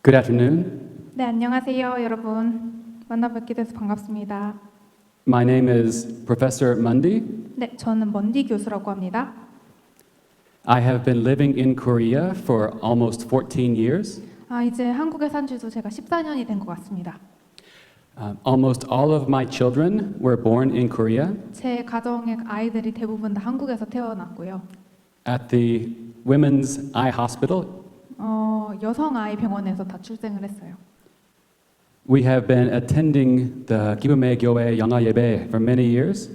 Good afternoon. 네, 안녕하세요, 여러분. 만나뵙게 돼서 반갑습니다. My name is Professor Mundy. 네, 저는 먼디 교수라고 합니다. I have been living in Korea for almost 14 years. 이제 한국에 산 지도 제가 14년이 된 것 같습니다. Almost all of my children were born in Korea 제 가정의 아이들이 대부분 다 한국에서 태어났고요. at the Women's Eye Hospital. 여성 아이 병원에서 다 출생을 했어요. We have been attending the 기쁨의 교회 영어 예배 for many years.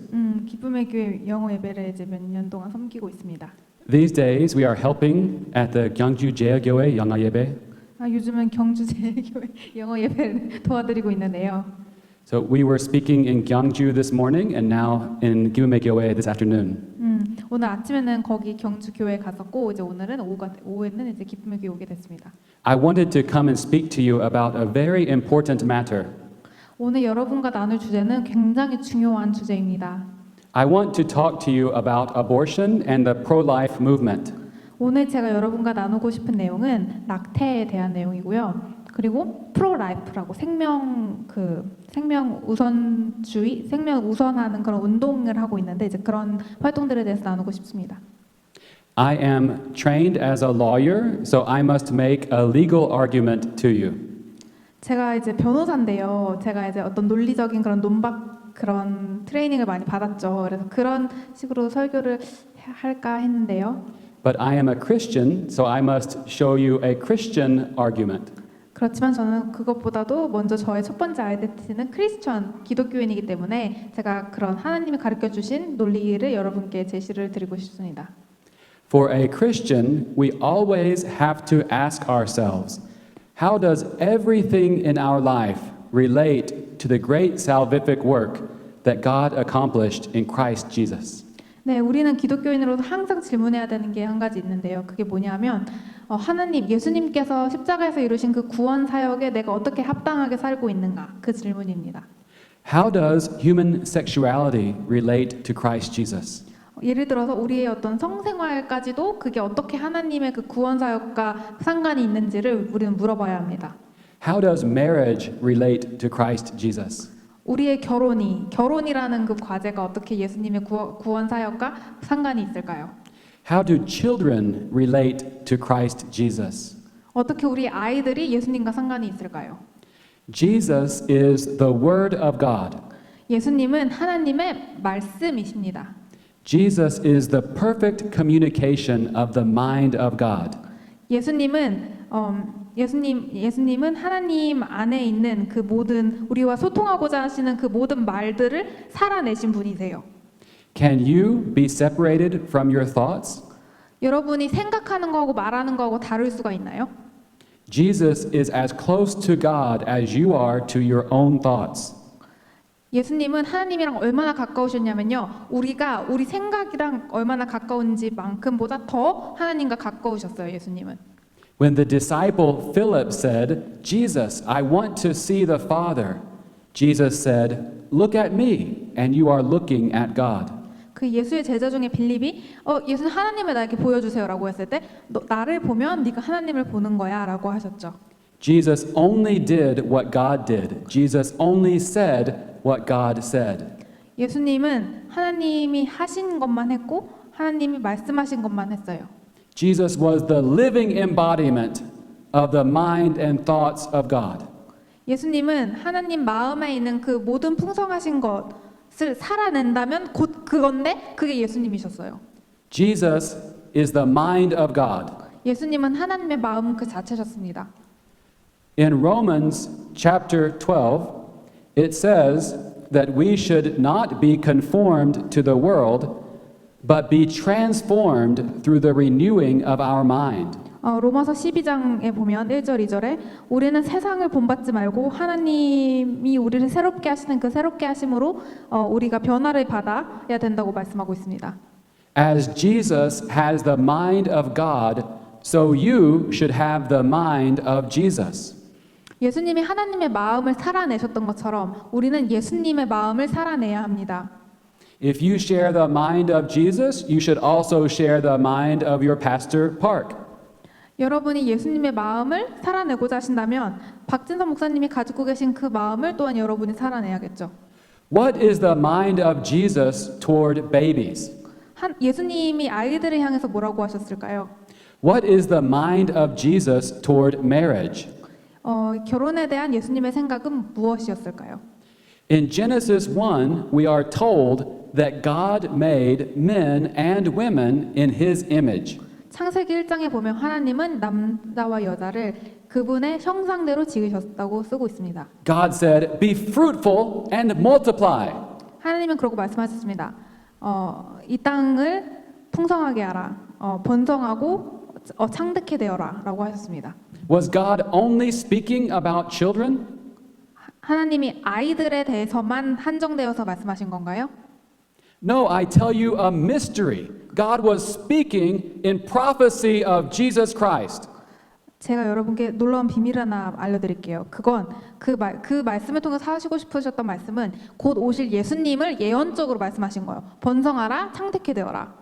기쁨의 교회 영어 예배를 이제 몇 년 동안 섬기고 있습니다. These days we are helping at the 경주 제일교회 영어 예배. 요즘은 경주 제일교회 영어 예배를 도와드리고 있는데요. So we were speaking in Gyeongju this morning and now in 기쁨의 교회 this afternoon. 오늘 아침에는 거기 경주 교회 갔었고 이제 오늘은 오후에는 이제 기쁨의 교회 오게 됐습니다. I wanted to come and speak to you about a very important matter. 오늘 여러분과 나눌 주제는 굉장히 중요한 주제입니다. I want to talk to you about abortion and the pro-life movement. 오늘 제가 여러분과 나누고 싶은 내용은 낙태에 대한 내용이고요. 그리고 프로라이프라고 생명 우선주의, 생명 우선하는 그런 운동을 하고 있는데 이제 그런 활동들에 대해서 나누고 싶습니다. I am trained as a lawyer, so I must make a legal argument to you. 제가 이제 변호사인데요. 제가 이제 어떤 논리적인 그런 논박 그런 트레이닝을 많이 받았죠. 그래서 그런 식으로 설교를 할까 했는데요. But I am a Christian, so I must show you a Christian argument. 그렇지만 저는 그것보다도 먼저 저의 첫 번째 아이덴티티는 크리스천 기독교인이기 때문에 제가 그런 하나님이 가르쳐 주신 논리를 여러분께 제시를 드리고 싶습니다. For a Christian, we always have to ask ourselves, how does everything in our life relate to the great salvific work that God accomplished in Christ Jesus? 네, 우리는 기독교인으로서 항상 질문해야 되는 게 한 가지 있는데요. 그게 뭐냐면 하나님, 예수님께서 십자가에서 이루신 그 구원 사역에 내가 어떻게 합당하게 살고 있는가? 그 질문입니다. How does human sexuality relate to Christ Jesus? 예를 들어서 우리의 어떤 성생활까지도 그게 어떻게 하나님의 그 구원 사역과 상관이 있는지를 우리는 물어봐야 합니다. How does marriage relate to Christ Jesus? 우리의 결혼이라는 그 과제가 어떻게 예수님의 구원 사역과 상관이 있을까요? How do children relate to Christ Jesus? 어떻게 우리 아이들이 예수님과 상관이 있을까요? Jesus is the Word of God. 예수님은 하나님의 말씀이십니다. Jesus is the perfect communication of the mind of God. 예수님은 하나님 안에 있는 그 모든 우리와 소통하고자 하시는 그 모든 말들을 살아내신 분이세요. Can you be separated from your thoughts? 여러분이 생각하는 거하고 말하는 거하고 다를 수가 있나요? Jesus is as close to God as you are to your own thoughts. 예수님은 하나님이랑 얼마나 가까우셨냐면요. 우리가 우리 생각이랑 얼마나 가까운지만큼보다 더 하나님과 가까우셨어요. 예수님은. When the disciple Philip said, Jesus, I want to see the Father, Jesus said, Look at me, and you are looking at God. 그 예수의 제자 중에 빌립이 예수님 하나님을 나에게 보여주세요라고 했을 때 나를 보면 네가 하나님을 보는 거야라고 하셨죠. Jesus only did what God did. Jesus only said what God said. 예수님은 하나님이 하신 것만 했고 하나님이 말씀하신 것만 했어요. Jesus was the living embodiment of the mind and thoughts of God. 예수님은 하나님 마음에 있는 그 모든 풍성하신 것을 살아낸다면 곧 그건데 그게 예수님이셨어요. Jesus is the mind of God. 예수님은 하나님의 마음 그 자체셨습니다. In Romans chapter 12, it says that we should not be conformed to the world, but be transformed through the renewing of our mind. 로마서 12장에 보면 1절 2절에 우리는 세상을 본받지 말고 하나님이 우리를 새롭게 하시는 그 새롭게 하심으로 우리가 변화를 받아야 된다고 말씀하고 있습니다. As Jesus has the mind of God, so you should have the mind of Jesus. 예수님이 하나님의 마음을 살아내셨던 것처럼 우리는 예수님의 마음을 살아내야 합니다. If you share the mind of Jesus, you should also share the mind of your pastor Park. 여러분이 예수님의 마음을 살아내고자 하신다면 박진선 목사님이 가지고 계신 그 마음을 또한 여러분이 살아내야겠죠. What is the mind of Jesus toward babies? 예수님이 아이들을 향해서 뭐라고 하셨을까요? What is the mind of Jesus toward marriage? 결혼에 대한 예수님의 생각은 무엇이었을까요? In Genesis 1, we are told that God made men and women in his image. 창세기 1장에 보면 하나님은 남자와 여자를 그분의 형상대로 지으셨다고 쓰고 있습니다. God said, "Be fruitful and multiply." 하나님은 그러고 말씀하셨습니다. 이 땅을 풍성하게 하라. 번성하고 창득해 되어라라고 하셨습니다. Was God only speaking about children? 하나님이 아이들에 대해서만 한정되어서 말씀하신 건가요? No, I tell you a mystery. God was speaking in prophecy of Jesus Christ. 제가 여러분께 놀라운 비밀 하나 알려드릴게요. 그건 그 말씀을 통해서 하시고 싶으셨던 말씀은 곧 오실 예수님을 예언적으로 말씀하신 거예요. 번성하라, 창택해 되어라.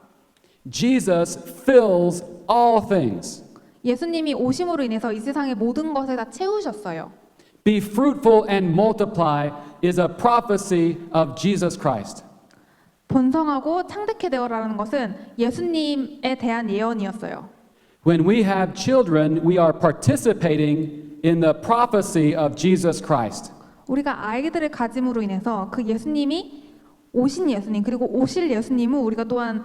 Jesus fills all things. 예수님이 오심으로 인해서 이 세상의 모든 것을 다 채우셨어요. Be fruitful and multiply is a prophecy of Jesus Christ. 번성하고 창택해 되어라는 것은 예수님에 대한 예언이었어요. When we have children, we are participating in the prophecy of Jesus Christ. 우리가 아이들을 가짐으로 인해서 그 예수님이 오신 예수님 그리고 오실 예수님을 우리가 또한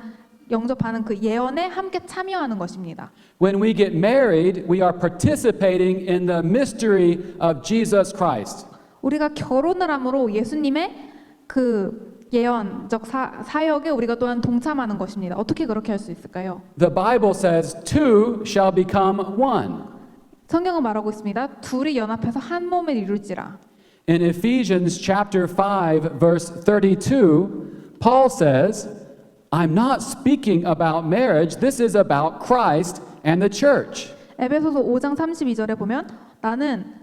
영접하는 그 예언에 함께 참여하는 것입니다. When we get married, we are participating in the mystery of Jesus Christ. 우리가 결혼을 함으로 예수님의 그 예언적 사역에 우리가 또한 동참하는 것입니다. 어떻게 그렇게 할 수 있을까요? The Bible says, two shall become one. 성경은 말하고 있습니다. 둘이 연합해서 한 몸을 이룰지라. In Ephesians chapter 5, verse 32, Paul says, I'm not speaking about marriage, this is about Christ and the church. 에베소서 5장 32절에 보면 나는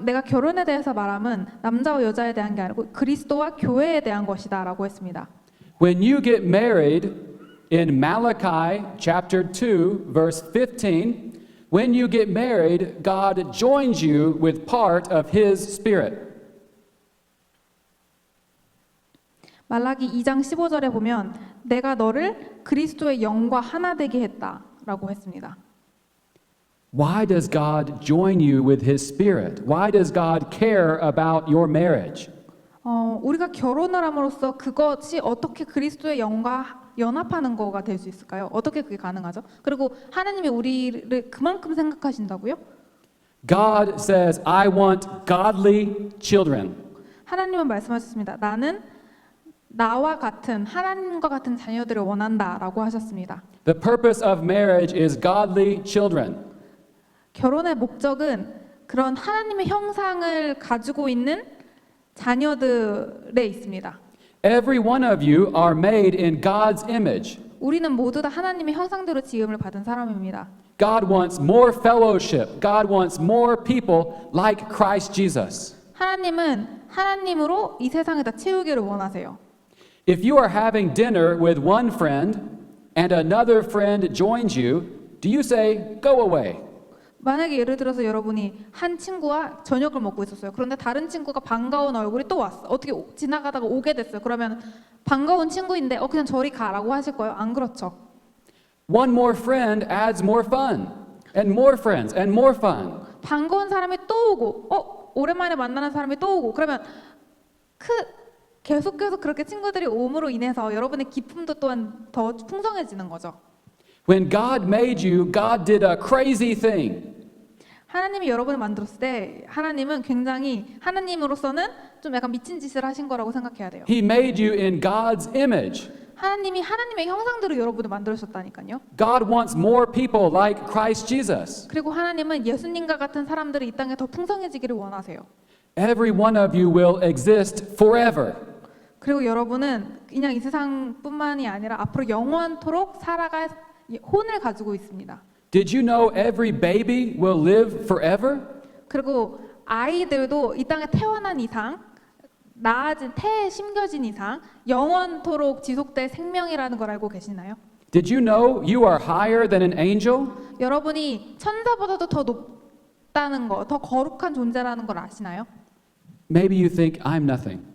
내가 결혼에 대해서 말함은 남자와 여자에 대한 게 아니고 그리스도와 교회에 대한 것이다라고 했습니다. When you get married in Malachi chapter 2 verse 15, when you get married, God joins you with part of his spirit. 말라기 2장 15절에 보면 내가 너를 그리스도의 영과 하나 되게 했다라고 했습니다. Why does God join you with his spirit? Why does God care about your marriage? 우리가 결혼을 함으로써 그것이 어떻게 그리스도의 영과 연합하는 거가 될 수 있을까요? 어떻게 그게 가능하죠? 그리고 하나님이 우리를 그만큼 생각하신다고요? God says, I want godly children. 하나님은 말씀하셨습니다. 나는 나와 같은 하나님과 같은 자녀들을 원한다라고 하셨습니다. The purpose of marriage is godly children. 결혼의 목적은 그런 하나님의 형상을 가지고 있는 자녀들에 있습니다. Every one of you are made in God's image. 우리는 모두 다 하나님의 형상대로 지음을 받은 사람입니다. God wants more fellowship. God wants more people like Christ Jesus. 하나님은 하나님으로 이 세상을 다 채우기를 원하세요. If you are having dinner with one friend and another friend joins you, do you say, go away? 만약에 예를 들어서 여러분이 한 친구와 저녁을 먹고 있었어요. 그런데 다른 친구가 반가운 얼굴이 또 왔어. 어떻게 지나가다가 오게 됐어요. 그러면 반가운 친구인데 그냥 저리 가라고 하실 거예요? 안 그렇죠. One more friend adds more fun, and more friends, and more fun. 반가운 사람이 또 오고, 오랜만에 만나는 사람이 또 오고, 그러면 계속해서 그렇게 친구들이 옴으로 인해서 여러분의 기쁨도 또한 더 풍성해지는 거죠. When God made you, God did a crazy thing. 하나님이 여러분을 만들었을 때 하나님은 굉장히 하나님으로서는 좀 약간 미친 짓을 하신 거라고 생각해야 돼요. He made you in God's image. 하나님이 하나님의 형상대로 여러분을 만들으셨다니까요. God wants more people like Christ Jesus. 그리고 하나님은 예수님과 같은 사람들이 이 땅에 더 풍성해지기를 원하세요. Every one of you will exist forever. 그리고 여러분은 그냥 이 세상뿐만이 아니라 앞으로 영원토록 살아갈 혼을 가지고 있습니다. Did you know every baby will live forever? 그리고 아이들도 이 땅에 태어난 이상, 태에 심겨진 이상 영원토록 지속될 생명이라는 걸 알고 계시나요? Did you know you are higher than an angel? 여러분이 천사보다도 더 높다는 거, 더 거룩한 존재라는 걸 아시나요? Maybe you think I'm nothing.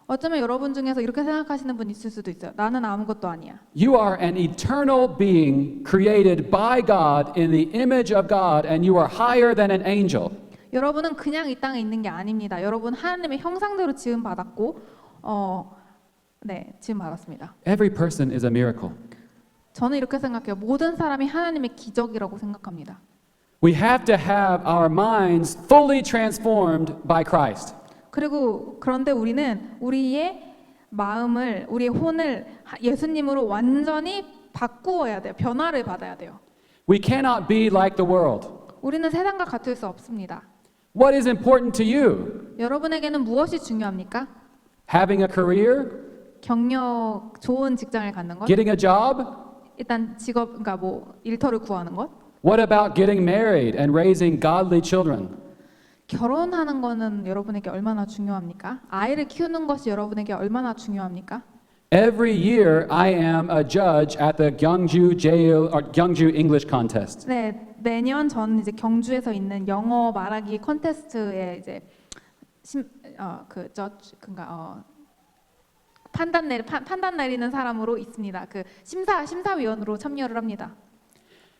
어쩌면 여러분 중에서 이렇게 생각하시는 분 있을 수도 있어요. 나는 아무것도 아니야. You are an eternal being created by God in the image of God, and you are higher than an angel. 여러분은 그냥 이 땅에 있는 게 아닙니다. 여러분 하나님의 형상대로 지음 받았고, 지음 받았습니다. Every person is a miracle. 저는 이렇게 생각해요. 모든 사람이 하나님의 기적이라고 생각합니다. We have to have our minds fully transformed by Christ. 그리고 그런데 우리는 우리의 마음을, 우리의 혼을 예수님으로 완전히 바꾸어야 돼요. 변화를 받아야 돼요. We cannot be like the world. 우리는 세상과 같을 수 없습니다. What is important to you? 여러분에게는 무엇이 중요합니까? Having a career? 경력, 좋은 직장을 갖는 것? Getting a job? 일단 직업, 그러니까 뭐 일터를 구하는 것? What about getting married and raising godly children? 결혼하는 거는 여러분에게 얼마나 중요합니까? 아이를 키우는 것이 여러분에게 얼마나 중요합니까? Every year I am a judge at the Gyeongju Jail or Gyeongju English contest. 네, 매년 저는 이제 경주에서 있는 영어 말하기 콘테스트에 이제 판단 내리는 사람으로 있습니다. 그 심사위원으로 참여를 합니다.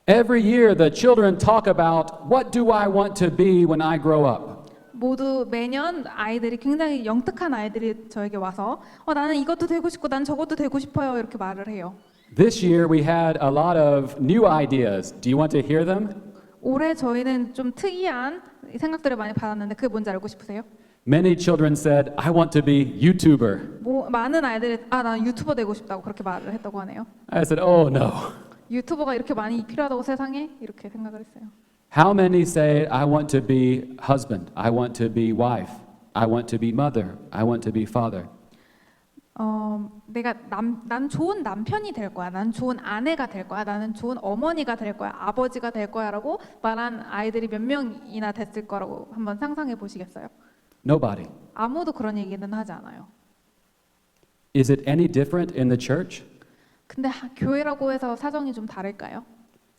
Every year the children talk about what do I want to be when I grow up. 모두 매년 아이들이 굉장히 영특한 아이들이 저에게 와서 나는 이것도 되고 싶고 난 저것도 되고 싶어요 이렇게 말을 해요. This year we had a lot of new ideas. Do you want to hear them? 올해 저희는 좀 특이한 생각들을 많이 받았는데 그게 뭔지 알고 싶으세요? Many children said, I want to be YouTuber. 많은 아이들이 난 유튜버 되고 싶다고 그렇게 말을 했다고 하네요. I said, oh no. 유튜버가 이렇게 많이 필요하다고 세상에 이렇게 생각을 했어요. How many say, I want to be husband, I want to be wife, I want to be mother, I want to be father? 난 좋은 남편이 될 거야, 난 좋은 아내가 될 거야, 나는 좋은 어머니가 될 거야, 아버지가 될 거야라고 말한 아이들이 몇 명이나 됐을 거라고 한번 상상해 보시겠어요? Nobody. 아무도 그런 얘기는 하지 않아요. Is it any different in the church? 근데 교회라고 해서 사정이 좀 다를까요?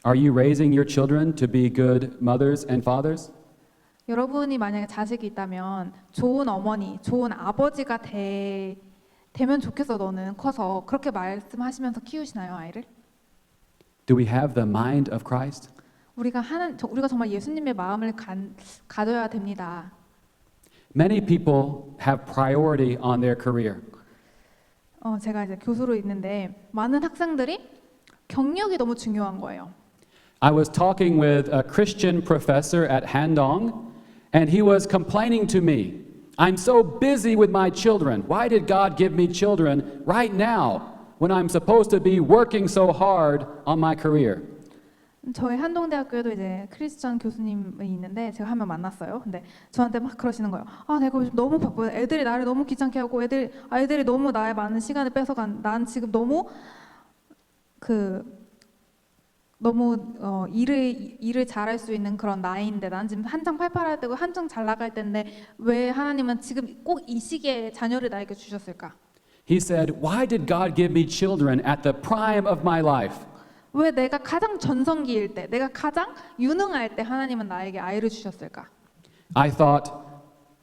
Are you raising your children to be good mothers and fathers? 여러분이 만약에 자식이 있다면 좋은 어머니, 좋은 아버지가 되면 좋겠어 너는 커서 그렇게 말씀하시면서 키우시나요 아이를? Do we have the mind of Christ? 우리가 정말 예수님의 마음을 가져야 됩니다. Many people have priority on their career. 제가 이제 교수로 있는데 많은 학생들이 경력이 너무 중요한 거예요. I was talking with a Christian professor at Handong, and he was complaining to me, I'm so busy with my children. Why did God give me children right now when I'm supposed to be working so hard on my career? 저희 한동대학교에도 이제 크리스천 교수님이 있는데 제가 한 명 만났어요. 근데 저한테 막 그러시는 거예요. 내가 요즘 너무 바빠요. 애들이 나를 너무 귀찮게 하고 아이들이 너무 나의 많은 시간을 뺏어간. 난 지금 너무 일을 잘할 수 있는 그런 나이인데 난 지금 한창 팔팔할 때고 한창 잘 나갈 때인데 왜 하나님은 지금 꼭 이 시기에 자녀를 나에게 주셨을까? He said, why did God give me children at the prime of my life? 왜 내가 가장 전성기일 때, 내가 가장 유능할 때 하나님은 나에게 아이를 주셨을까? I thought,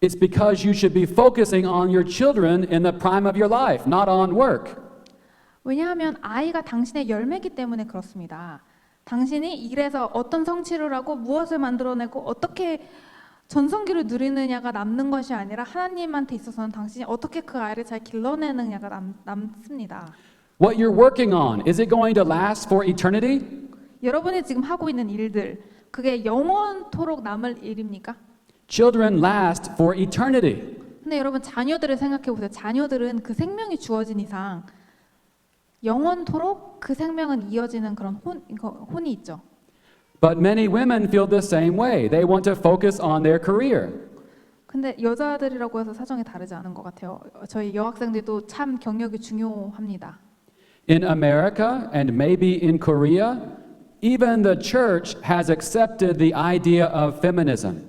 it's because you should be focusing on your children in the prime of your life, not on work. 왜냐하면 아이가 당신의 열매이기 때문에 그렇습니다. 당신이 일에서 어떤 성취를 하고 무엇을 만들어내고 어떻게 전성기를 누리느냐가 남는 것이 아니라 하나님한테 있어서는 당신이 어떻게 그 아이를 잘 길러내느냐가 남습니다. What you're working on, is it going to last for eternity? 여러분이 지금 하고 있는 일들, 그게 영원토록 남을 일입니까? Children last for eternity. 근데 여러분 자녀들을 생각해 보세요. 자녀들은 그 생명이 주어진 이상 영원토록 그 생명은 이어지는 그런 혼이 있죠. But many women feel the same way. They want to focus on their career. 근데 여자들이라고 해서 사정이 다르지 않은 것 같아요. 저희 여학생들도 참 경력이 중요합니다. In America and maybe in Korea, even the church has accepted the idea of feminism.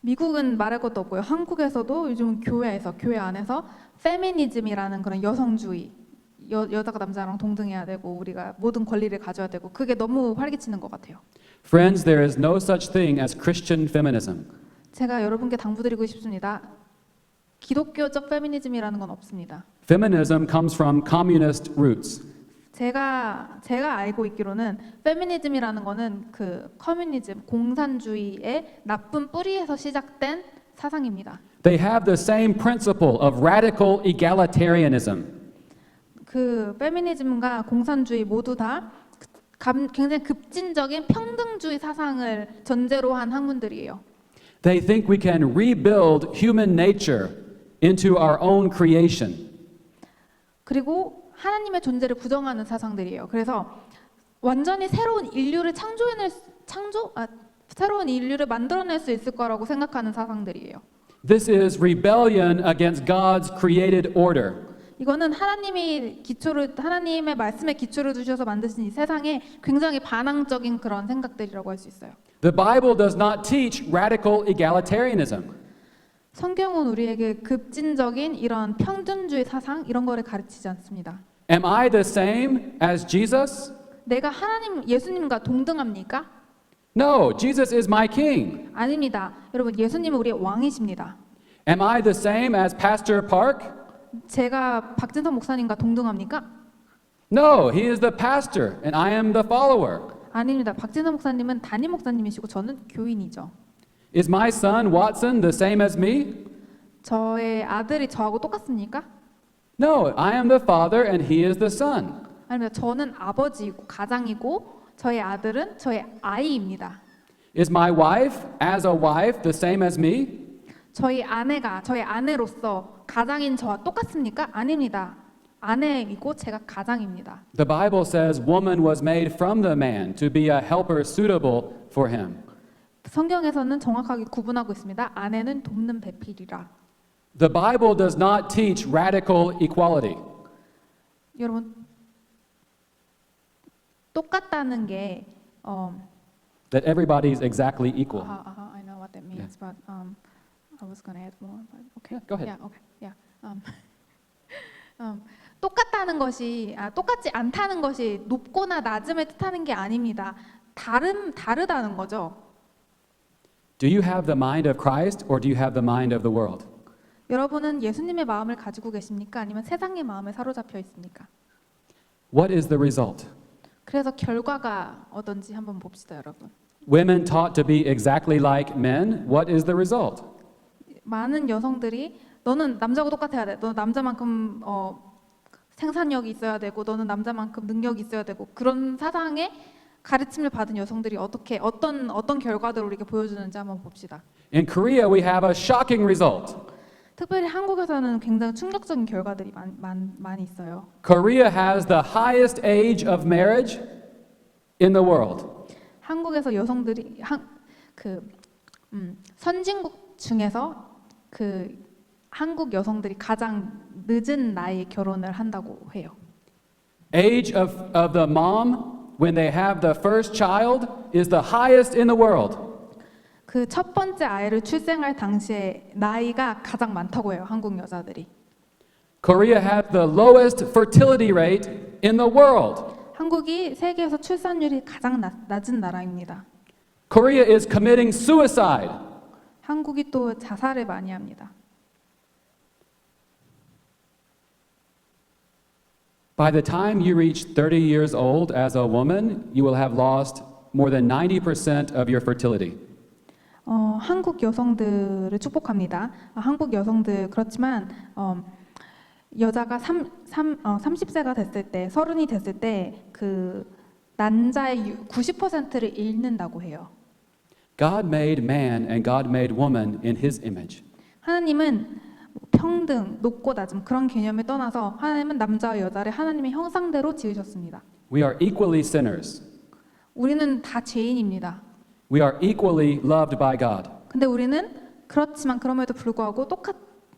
미국은 말할 것도 없고요. 한국에서도 요즘 교회 안에서 페미니즘이라는 그런 여성주의 여자가 남자랑 동등해야 되고 우리가 모든 권리를 가져야 되고 그게 너무 활기치는 것 같아요. Friends, there is no such thing as Christian feminism. 제가 여러분께 당부드리고 싶습니다. 기독교적 페미니즘이라는 건 없습니다. Feminism comes from communist roots. 제가 알고 있기로는 페미니즘이라는 거는 그 커뮤니즘, 공산주의의 나쁜 뿌리에서 시작된 사상입니다. They have the same principle of radical egalitarianism. 그 페미니즘과 공산주의 모두 다 굉장히 급진적인 평등주의 사상을 전제로 한 학문들이에요. They think we can rebuild human nature into our own creation. 그리고 하나님의 존재를 부정하는 사상들이에요. 그래서 완전히 새로운 인류를 새로운 인류를 만들어낼 수 있을 거라고 생각하는 사상들이에요. This is rebellion against God's created order. 이거는 하나님의 말씀에 기초를 두셔서 만드신 이 세상에 굉장히 반항적인 그런 생각들이라고 할 수 있어요. The Bible does not teach radical egalitarianism. 성경은 우리에게 급진적인 이런 평등주의 사상 이런 거를 가르치지 않습니다. Am I the same as Jesus? 내가 예수님과 동등합니까? No, Jesus is my king. 아닙니다. 여러분, 예수님은 우리의 왕이십니다. Am I the same as Pastor Park? 제가 박진선 목사님과 동등합니까? No, he is the pastor and I am the follower. 아닙니다. 박진선 목사님은 담임 목사님이시고 저는 교인이죠. Is my son Watson the same as me? 저의 아들이 저하고 똑같습니까? No, I am the father and he is the son. 아닙니다. 저는 아버지이고 가장이고 저의 아들은 저의 아이입니다. Is my wife as a wife the same as me? 저희 아내가 저의 아내로서 가장인 저와 똑같습니까? 아닙니다. 아내이고 제가 가장입니다. The Bible says woman was made from the man to be a helper suitable for him. 성경에서는 정확하게 구분하고 있습니다. 아내는 돕는 배필이라. The Bible does not teach radical equality. 여러분 똑같다는 게 That everybody is exactly equal. I know what that means, but I was going to add more, but okay. Yeah, go ahead. Yeah, okay. Yeah. 똑같다는 것이 똑같지 않다는 것이 높거나 낮음을 뜻하는 게 아닙니다. 다르다는 거죠. Do you have the mind of Christ or do you have the mind of the world? 여러분은 예수님의 마음을 가지고 계십니까? 아니면 세상의 마음에 사로잡혀 있습니까? What is the result? 그래서 결과가 어떤지 한번 봅시다, 여러분. Women taught to be exactly like men. What is the result? 많은 여성들이 너는 남자하고 똑같아야 돼. 너는 남자만큼 생산력이 있어야 되고 너는 남자만큼 능력이 있어야 되고 그런 사상의 가르침을 받은 여성들이 어떤 결과들을 우리에게 보여주는지 한번 봅시다. In Korea, we have a shocking result. 특별히 한국에서는 굉장히 충격적인 결과들이 많이 있어요. Korea has the highest age of marriage in the world. 한국에서 여성들이 선진국 중에서 한국 여성들이 가장 늦은 나이에 결혼을 한다고 해요. Age of the mom when they have the first child is the highest in the world. 그 첫 번째 아이를 출생할 당시에 나이가 가장 많다고 해요. 한국 여자들이. Korea has the lowest fertility rate in the world. 한국이 세계에서 출산율이 가장 낮은 나라입니다. Korea is committing suicide. 한국이 또 자살을 많이 합니다. By the time you reach 30 years old as a woman, you will have lost more than 90% of your fertility. 한국 여성들을 축복합니다. 한국 여성들 그렇지만 여자가 30세가 됐을 때, 30이 됐을 때 그 난자의 90%를 잃는다고 해요. God made man and God made woman in his image. 하나님은 평등, 높고 낮음 그런 개념을 떠나서 하나님은 남자와 여자를 하나님의 형상대로 지으셨습니다. We are equally sinners. 우리는 다 죄인입니다. We are equally loved by God. 근데 우리는 그렇지만 그럼에도 불구하고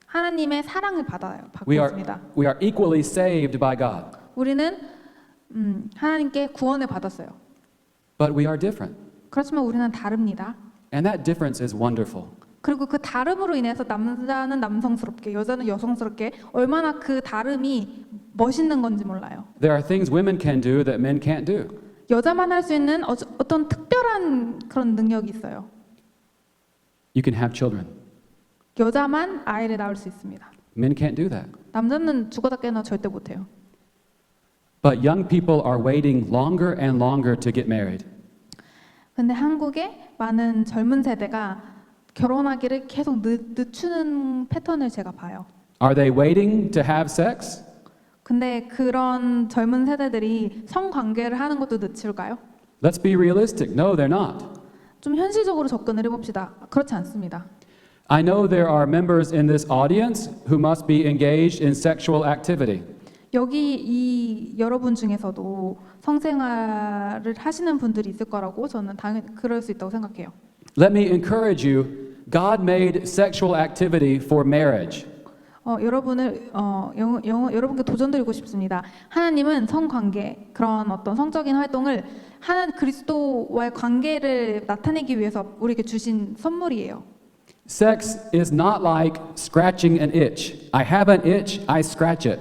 하나님의 사랑을 받고 있습니다. We are equally saved by God. 우리는 하나님께 구원을 받았어요. But we are different. 그렇지만 우리는 다릅니다. And that difference is wonderful. 그리고 그 다름으로 인해서 남자는 남성스럽게, 여자는 여성스럽게 얼마나 그 다름이 멋있는 건지 몰라요. There are things women can do that men can't do. 여자만 할 수 있는 어떤 특별한 그런 능력이 있어요. You can have children. 여자만 아이를 낳을 수 있습니다. Men can't do that. 남자는 죽어다 깨나 절대 못해요. But young people are waiting longer and longer to get married. 근데 한국의 많은 젊은 세대가 결혼하기를 계속 늦추는 패턴을 제가 봐요. Are they waiting to have sex? 근데 그런 젊은 세대들이 성관계를 하는 것도 늦출까요? Let's be realistic. No, they're not. 좀 현실적으로 접근을 해봅시다. 그렇지 않습니다. I know there are members in this audience who must be engaged in sexual activity. 여기 이 여러분 중에서도 성생활을 하시는 분들이 있을 거라고 저는 당연히 그럴 수 있다고 생각해요. Let me encourage you. God made sexual activity for marriage. 여러분께 도전드리고 싶습니다. 하나님은 성관계 그런 어떤 성적인 활동을 그리스도와의 관계를 나타내기 위해서 우리에게 주신 선물이에요. Sex is not like scratching an itch. I have an itch, I scratch it.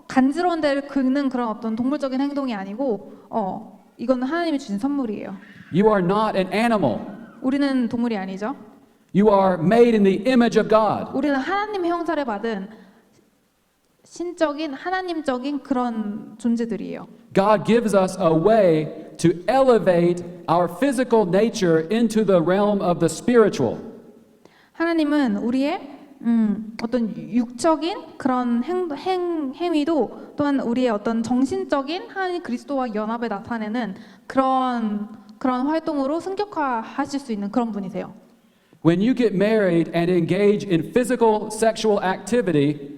간지러운 데를 긁는 그런 어떤 동물적인 행동이 아니고 이건 하나님이 주신 선물이에요. You are not an animal. 우리는 동물이 아니죠. You are made in the image of God. 우리는 하나님의 형상을 받은 신적인 하나님적인 그런 존재들이에요. God gives us a way to elevate our physical nature into the realm of the spiritual. 하나님은 우리의 어떤 육적인 그런 행위도 또한 우리의 어떤 정신적인 하나님 그리스도와 연합에 나타내는 그런 활동으로 승격화하실 수 있는 그런 분이세요. When you get married and engage in physical sexual activity,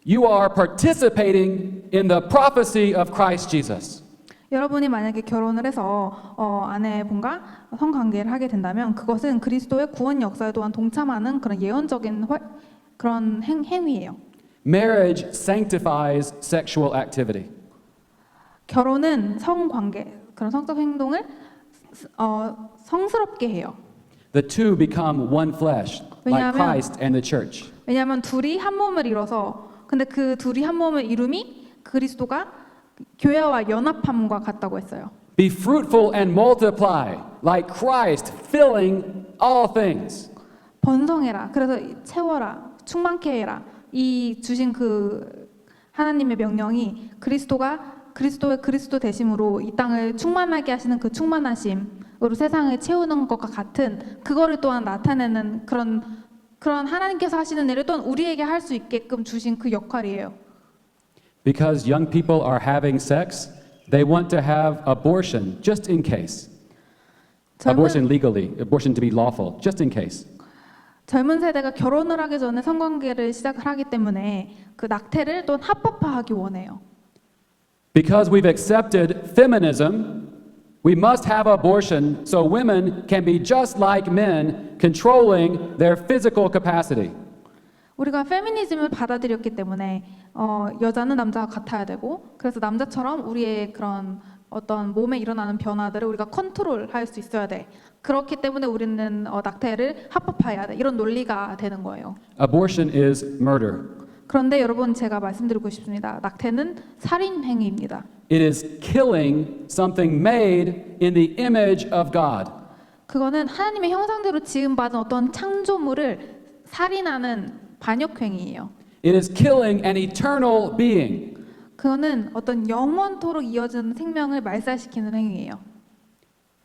you are participating in the prophecy of Christ Jesus. 여러분이 만약에 결혼을 해서 아내분과 성관계를 하게 된다면 그것은 그리스도의 구원 역사에 또한 동참하는 그런 예언적인 그런 행위예요. Marriage sanctifies sexual activity. 결혼은 성관계, 그런 성적 행동을 성스럽게 해요. The two become one flesh, like 왜냐하면- Christ and the church. 왜냐하면 둘이 한 몸을 이뤄서 근데 그 둘이 한 몸을 이룸이 그리스도가 교회와 연합함과 같다고 했어요. Be fruitful and multiply, like Christ filling all things. 번성해라. 그래서 채워라. 충만케 해라. 이 주신 그 하나님의 명령이 그리스도의 그리스도 되심으로 이 땅을 충만하게 하시는 그 충만하심으로 세상을 채우는 것과 같은 그거를 또한 나타내는 그런 하나님께서 하시는 일을 또한 우리에게 할 수 있게끔 주신 그 역할이에요. Because young people are having sex, they want to have abortion just in case. Abortion legally, abortion to be lawful, just in case. 젊은 세대가 결혼을 하기 전에 성관계를 시작을 하기 때문에 그 낙태를 또한 합법화하기 원해요. Because we've accepted feminism, we must have abortion so women can be just like men, controlling their physical capacity. 우리가 페미니즘을 받아들였기 때문에 여자는 남자와 같아야 되고 그래서 남자처럼 우리의 그런 어떤 몸에 일어나는 변화들을 우리가 컨트롤할 수 있어야 돼. 그렇기 때문에 우리는 낙태를 합법화해야 돼. 이런 논리가 되는 거예요. Abortion is murder. 그런데 여러분 제가 말씀드리고 싶습니다. 낙태는 살인 행위입니다. It is killing something made in the image of God. 그거는 하나님의 형상대로 지음받은 어떤 창조물을 살인하는 반역행위예요. It is killing an eternal being. 그거는 어떤 영원토록 이어지는 생명을 말살시키는 행위예요.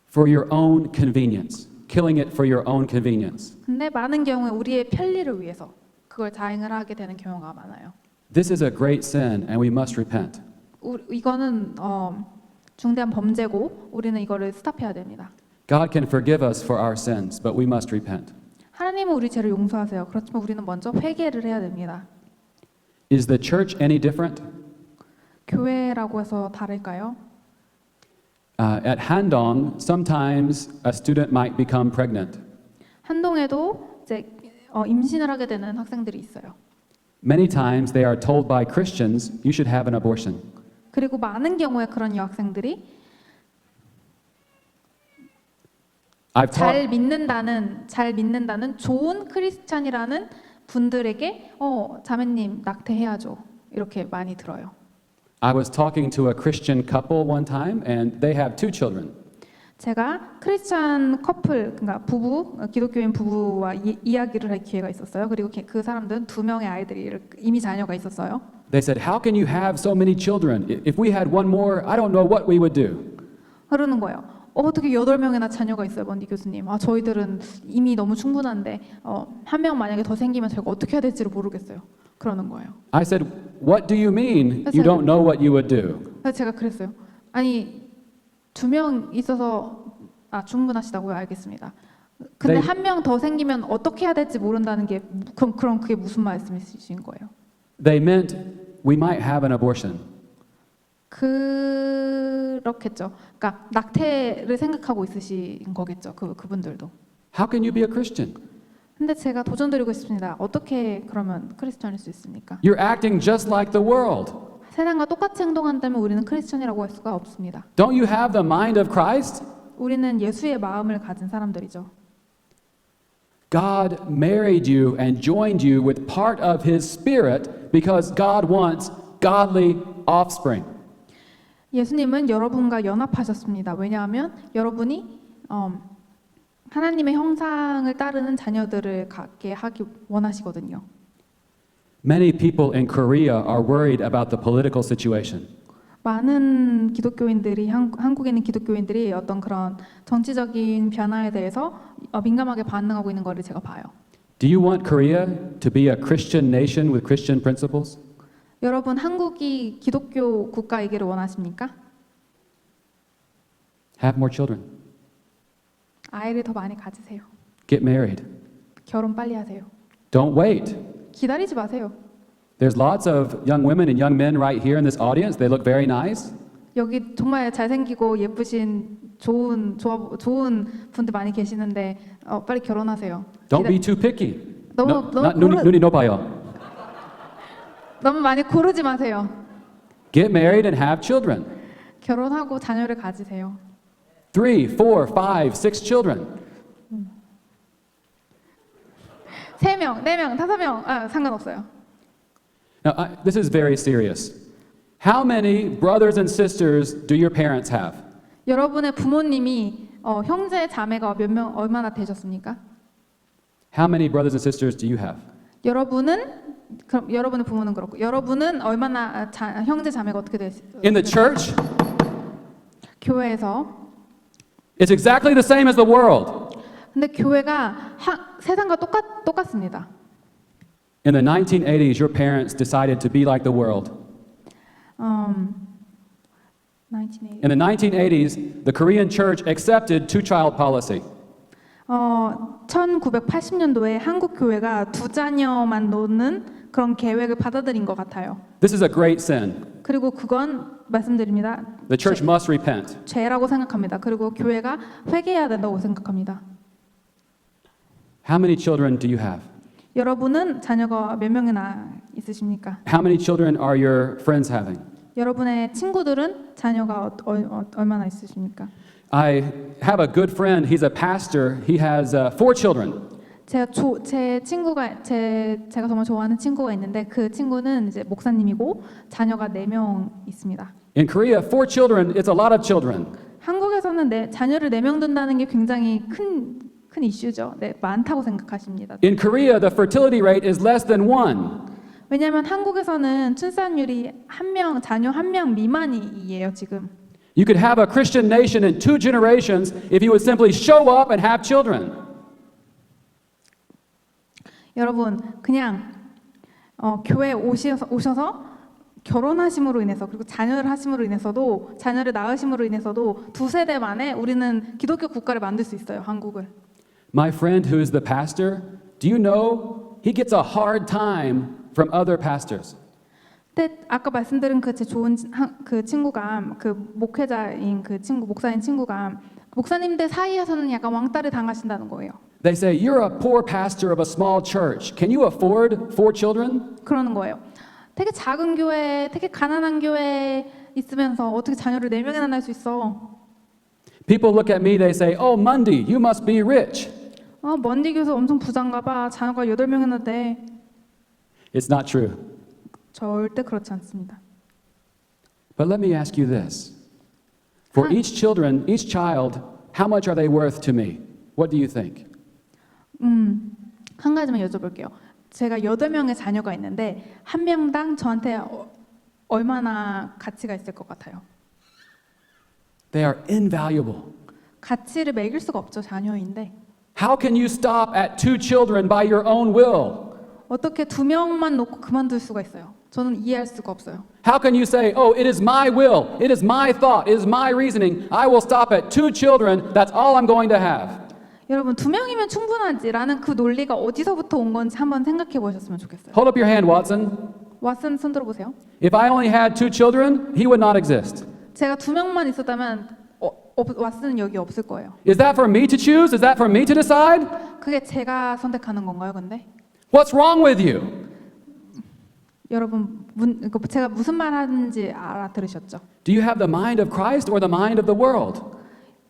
For your own convenience. Killing it for your own convenience. 근데 많은 경우에 우리의 편리를 위해서 그걸 자행을 하게 되는 경우가 많아요. This is a great sin and we must repent. 이거는 중대한 범죄고 우리는 이거를 스탑해야 됩니다. God can forgive us for our sins, but we must repent. 하나님은 우리 죄를 용서하세요. 그렇지만 우리는 먼저 회개를 해야 됩니다. Is the church any different? 교회라고 해서 다를까요? At Handong, sometimes a student might become pregnant. 한동에도 이제 임신을 하게 되는 학생들이 있어요. Many times they are told by Christians, you should have an abortion. 그리고 많은 경우에 그런 여학생들이 I've 잘 taught 믿는다는 좋은 크리스찬이라는 분들에게 자매님 낙태해야죠. 이렇게 많이 들어요. I was talking to a Christian couple one time and they have 2 children. 제가 크리스찬 커플, 그러니까 부부, 기독교인 부부와 이야기를 할 기회가 있었어요. 그리고 그 사람들은 2명의 아이들이 이미 자녀가 있었어요. They said, "How can you have so many children? If we had one more, I don't know what we would do." 그러는 거예요. 어떻게 8명이나 자녀가 있어요, 먼디 교수님? 저희들은 이미 너무 충분한데 한 명 만약에 더 생기면 저희가 어떻게 해야 될지를 모르겠어요. 그러는 거예요. I said, "What do you mean 그래서- you don't know what you would do?" 그래서 제가 그랬어요. 아니 2명 있어서 충분하시다고요? 알겠습니다. 근데 네. 한 명 더 생기면 어떻게 해야 될지 모른다는 게 그럼 그게 무슨 말씀이신 거예요? They meant we might have an abortion. 그렇겠죠. 그러니까 낙태를 생각하고 있으신 거겠죠. 그분들도. How can you be a Christian? 근데 제가 도전드리고 싶습니다. 어떻게 그러면 크리스천일 수 있습니까? You're acting just like the world. 세상과 똑같이 행동한다면 우리는 크리스천이라고 할 수가 없습니다. Don't you have the mind of Christ? 우리는 예수의 마음을 가진 사람들이죠. God married you and joined you with part of His Spirit because God wants godly offspring. 예수님은 여러분과 연합하셨습니다. 왜냐하면 여러분이 하나님의 형상을 따르는 자녀들을 갖게 하기 원하시거든요. Many people in Korea are worried about the political situation. 많은 기독교인들이 한국에 있는 기독교인들이 어떤 그런 정치적인 변화에 대해서 민감하게 반응하고 있는 거를 제가 봐요. Do you want Korea to be a Christian nation with Christian principles? 여러분 한국이 기독교 국가이기를 원하십니까? Have more children. 아이를 더 많이 가지세요. Get married. 결혼 빨리 하세요. Don't wait. 기다리지 마세요. There's lots of young women and young men right here in this audience. They look very nice. 여기 정말 잘생기고 예쁘신 좋은 분들 많이 계시는데 빨리 결혼하세요. Don't be too picky. 너무 눈이 높아요. 너무 많이 고르지 마세요. Get married and have children. 결혼하고 자녀를 가지세요. 3, 4, 5, 6 children. 3명, 4명, 5명 상관없어요. Now, this is very serious. How many brothers and sisters do your parents have? 여러분의 부모님이 형제 자매가 몇 명 얼마나 되셨습니까? How many brothers and sisters do you have? 그럼 여러분의 부모는 그렇고 여러분은 얼마나 형제 자매가 어떻게 되세요? In the church, 교회에서 it's exactly the same as the world. 근데 교회가 세상과 똑같습니다. In the 1980s, your parents decided to be like the world. 1980. In the 1980s, the Korean church accepted two-child policy. 1980년도에 한국 교회가 2자녀만 놓는 그런 계획을 받아들인 것 같아요. This is a great sin. 그리고 그건 말씀드립니다. The church must repent. 죄라고 생각합니다. 그리고 교회가 회개해야 된다고 생각합니다. How many children do you have? 여러분은 자녀가 몇 명이나 있으십니까? How many children are your friends having? 여러분의 친구들은 자녀가 얼마나 있으십니까? I have a good friend. He's a pastor. He has 4 children. 제 친구가 제가 정말 좋아하는 친구가 있는데 그 친구는 이제 목사님이고 자녀가 4명 있습니다. In Korea, 4 children, it's a lot of children. 한국에서는 자녀를 4명 둔다는 게 굉장히 큰 이슈죠. 네, 많다고 생각하십니다. In Korea, the fertility rate is less than 1. 왜냐하면 한국에서는 출산율이 자녀 1명 미만이에요, 지금. You could have a Christian nation in 2 generations if you would simply show up and have children. 여러분, 그냥 교회에 오셔서 결혼하심으로 인해서 그리고 자녀를 낳으심으로 인해서도 2세대 만에 우리는 기독교 국가를 만들 수 있어요, 한국을. My friend who is the pastor, do you know he gets a hard time from other pastors? 근데 아까 말씀드린 제 좋은 그 친구가 목사인 친구가 목사님들 사이에서는 약간 왕따를 당하신다는 거예요. They say, you're a poor pastor of a small church. Can you afford 4 children? 그러는 거예요. 되게 작은 교회, 되게 가난한 교회에 있으면서 어떻게 자녀를 4명이나 낳을 수 있어? People look at me, they say, oh, Mundy, you must be rich. 먼디 교수 엄청 부자인가 봐. 자녀가 8명이나 돼. It's not true. 절대 그렇지 않습니다. But let me ask you this. For each child, how much are they worth to me? What do you think? 한 가지만 여쭤볼게요. 제가 8명의 자녀가 있는데 한 명당 저한테 얼마나 가치가 있을 것 같아요? They are invaluable. 가치를 매길 수가 없죠, 자녀인데. How can you stop at 2 children by your own will? 어떻게 2명만 놓고 그만둘 수가 있어요? 저는 이해할 수가 없어요. How can you say, oh, it is my will, it is my thought, it is my reasoning, I will stop at 2 children, that's all I'm going to have? 여러분 2명이면 충분하지라는 그 논리가 어디서부터 온 건지 한번 생각해 보셨으면 좋겠어요. Hold up your hand, Watson. 왓슨 손 들어보세요. If I only had 2 children, he would not exist. 제가 2명만 있었다면 왓슨은 여기 없을 거예요. Is that for me to choose? Is that for me to decide? 그게 제가 선택하는 건가요, 근데? What's wrong with you? 여러분 제가 무슨 말 하는지 알아들으셨죠? Do you have the mind of Christ or the mind of the world?